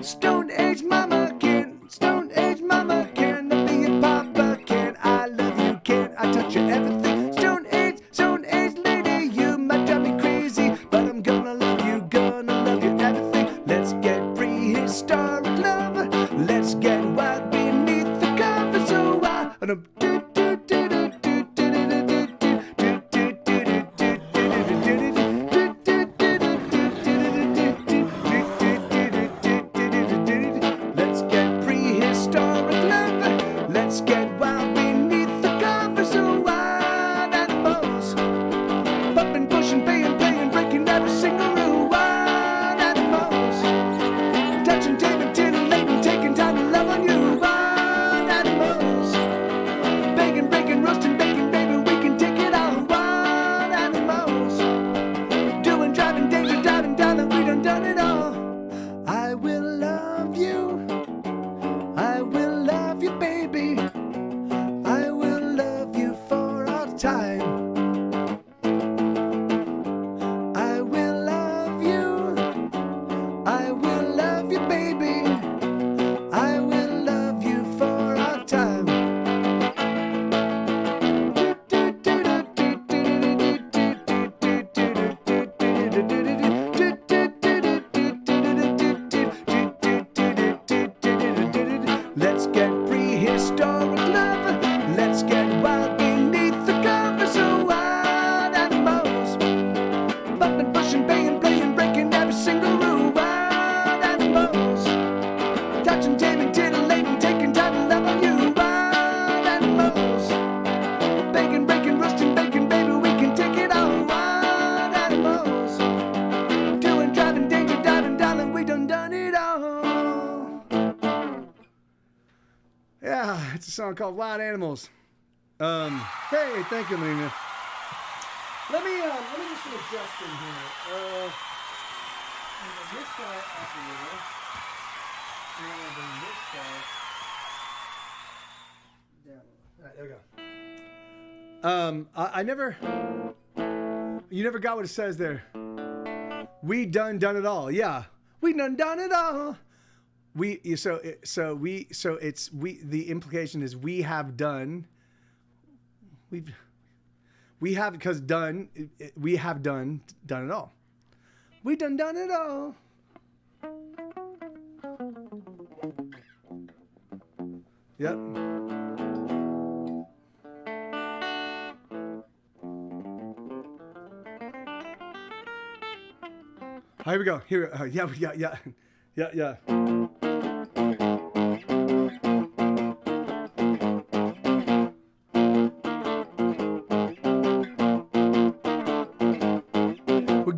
Stone Age mama, can I be your papa? Can I love you? Can I touch you? Everything. Stone Age lady, you might drive me crazy, but I'm gonna love you everything. Let's get prehistoric lover. Let's get wild beneath the covers. So wild. Let's get prehistoric lover. Let's get wild beneath the covers. So wild animals. Pumping, pushing, paying, playing, breaking every single rule. Wild animals. Touching, taming, titillating, taking time to love on you. Wild animals. touching, taming, titillating, taking time to love on you. Wild animals, bacon, breaking, roasting, bacon, baby, we can take it all. Wild animals, doing, driving, danger, diving, darling, we done it all. Yeah, it's a song called Wild Animals. Hey, thank you, Melina. Let me just adjust in here. This guy up here. And I'm gonna bring this guy down. All right, there we go. I never. You never got what it says there. We done it all. Yeah, we done it all. The implication is we have done. We have, because done, we have done it all. We done it all. Yep. Here we go. Yeah.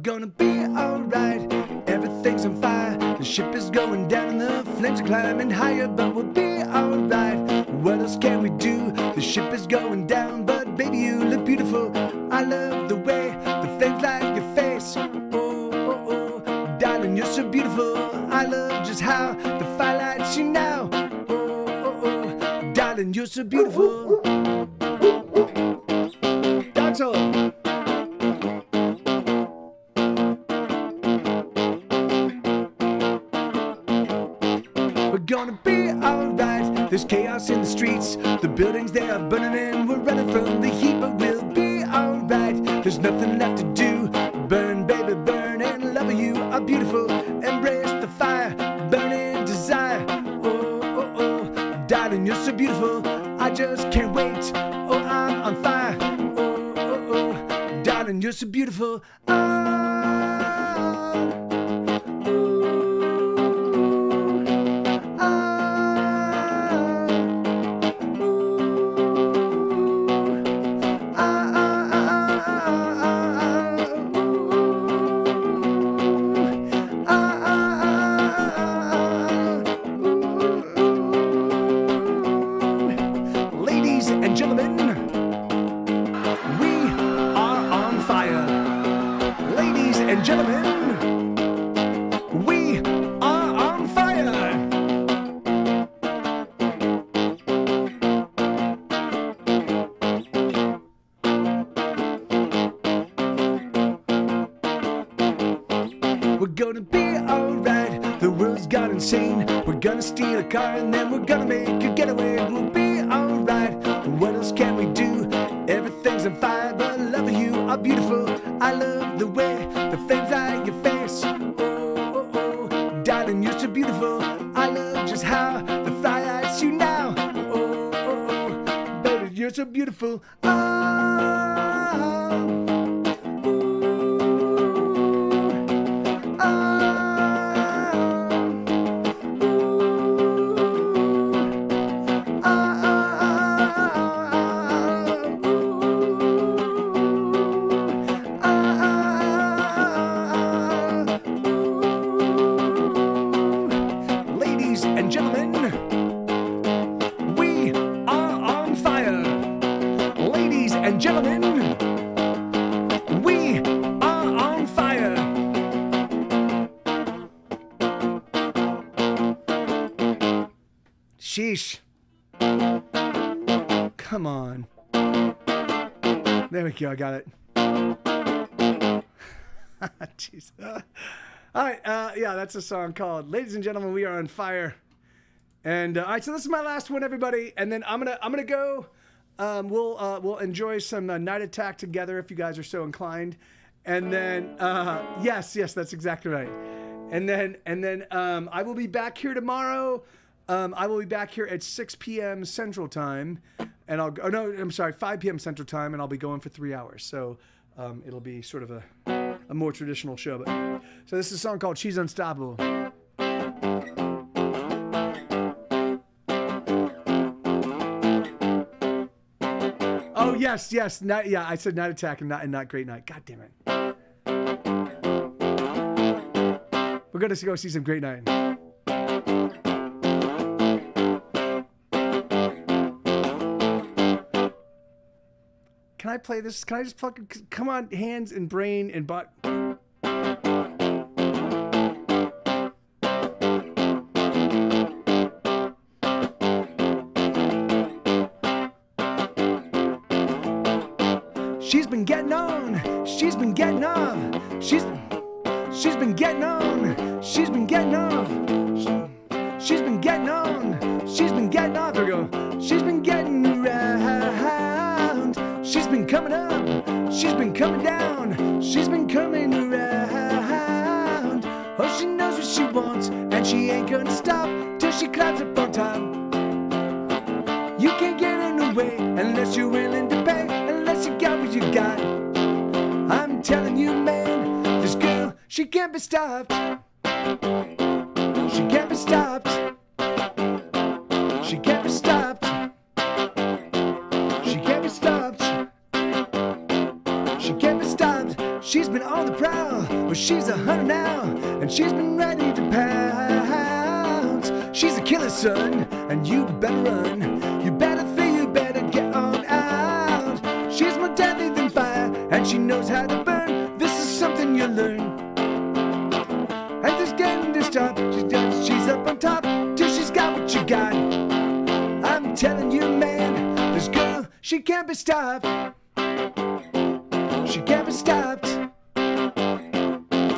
Gonna be alright, everything's on fire. The ship is going down and the flames are climbing higher, but we'll be alright. What else can we do? The ship is going down, but baby, you look beautiful. I love the way the flames light your face. Oh, darling, you're so beautiful. I love just how the fire lights you now. Oh, darling, you're so beautiful. That's all. Gonna be alright. There's chaos in the streets. The buildings, they are burning and we're running from the heat, but we'll be alright. There's nothing left to do. Burn, baby, burn, and love you are beautiful. Embrace the fire, burning desire. Oh, darling, you're so beautiful. I just can't wait. Oh, I'm on fire. Oh, darling, you're so beautiful. We're gonna steal a car and then we're gonna make a getaway. We'll be alright. What else can we do? Everything's on fire, but loving you are beautiful. I love the way the flames light your face. Oh, darling, you're so beautiful. I love just how the fire lights you now. Oh, baby, you're so beautiful. Sheesh. Come on. There we go. I got it. Jeez. All right. Yeah, that's a song called "Ladies and Gentlemen, We Are on Fire." And all right, so this is my last one, everybody. And then I'm gonna go. We'll enjoy some Night Attack together if you guys are so inclined. And then yes, that's exactly right. And then I will be back here tomorrow. I will be back here at 6 p.m. Central Time, and 5 p.m. Central Time, and I'll be going for 3 hours. So it'll be sort of a more traditional show. So this is a song called "She's Unstoppable." Oh yes, yes. Night, yeah, I said Night Attack and not Great Night. God damn it. We're gonna go see some Great Night. Can I play this? Can I just fucking come on, hands and brain and butt? She's been getting on, she's been getting off, she's been getting on, she's been getting off, she's been getting on, she's been getting off. There we go. She's been getting around, she's been coming up, she's been coming down, she's been coming around. Oh, she knows what she wants, and she ain't gonna stop till she climbs up on top. You can't get in her way unless you're willing to pay, unless you got what you got. I'm telling you, man, this girl, she can't be stopped. She can't be stopped. She can't be stopped. She can't be stopped. She can't be stopped. She's been on the prowl, but she's 100 now, and she's been ready to pounce. She's a killer, son, and you better run. You better think, you better get on out. She's more deadly than fire, and she knows how to burn. This is something you learn. And this game to stop, she's up on top till she's got what you got. I'm telling you, man, this girl, she can't be stopped. She can't be stopped.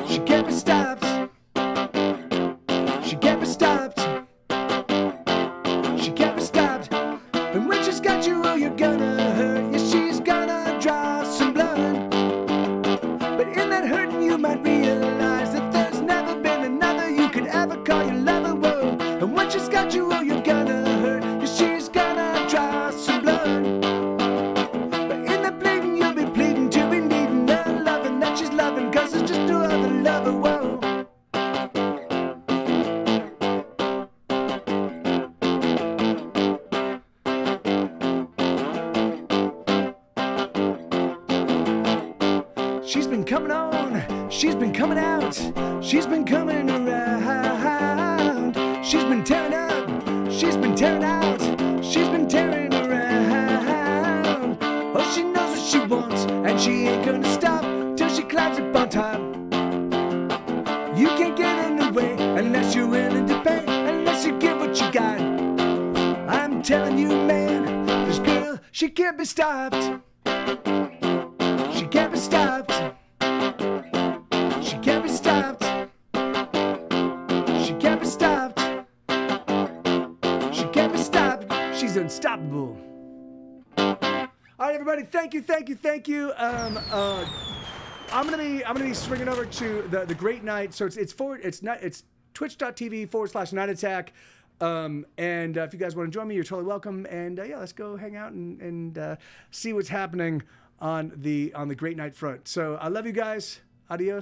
She can't be stopped. She can't be stopped. She can't be stopped. And when she's got you, oh, you're gonna hurt. Yeah, she's gonna draw some blood. But in that hurting, you might realize that there's never been another you could ever call your lover. Whoa. And when she's got you, oh, you're gonna hurt. Yeah, she's gonna draw some blood. But in that bleeding, you'll be pleading to be needing the loving that she's loving, 'cause there's just no other lover. Whoa. She's been coming on, she's been coming out, she's been coming around. She's been tearing up, she's been tearing out, she's been tearing around. Oh, she knows what she wants, and she ain't gonna stop till she climbs up on top. You can't get in the way unless you're willing to pay, unless you give what you got. I'm telling you, man, this girl, she can't be stopped. She can't be stopped. She can't be stopped. She can't be stopped. She can't be stopped. She's unstoppable. All right, everybody. Thank you, thank you, thank you. I'm gonna be swinging over to the Great Night. So it's twitch.tv/Night Attack. And if you guys want to join me, you're totally welcome. And yeah, let's go hang out and see what's happening on the Great Night front. So I love you guys. Adios.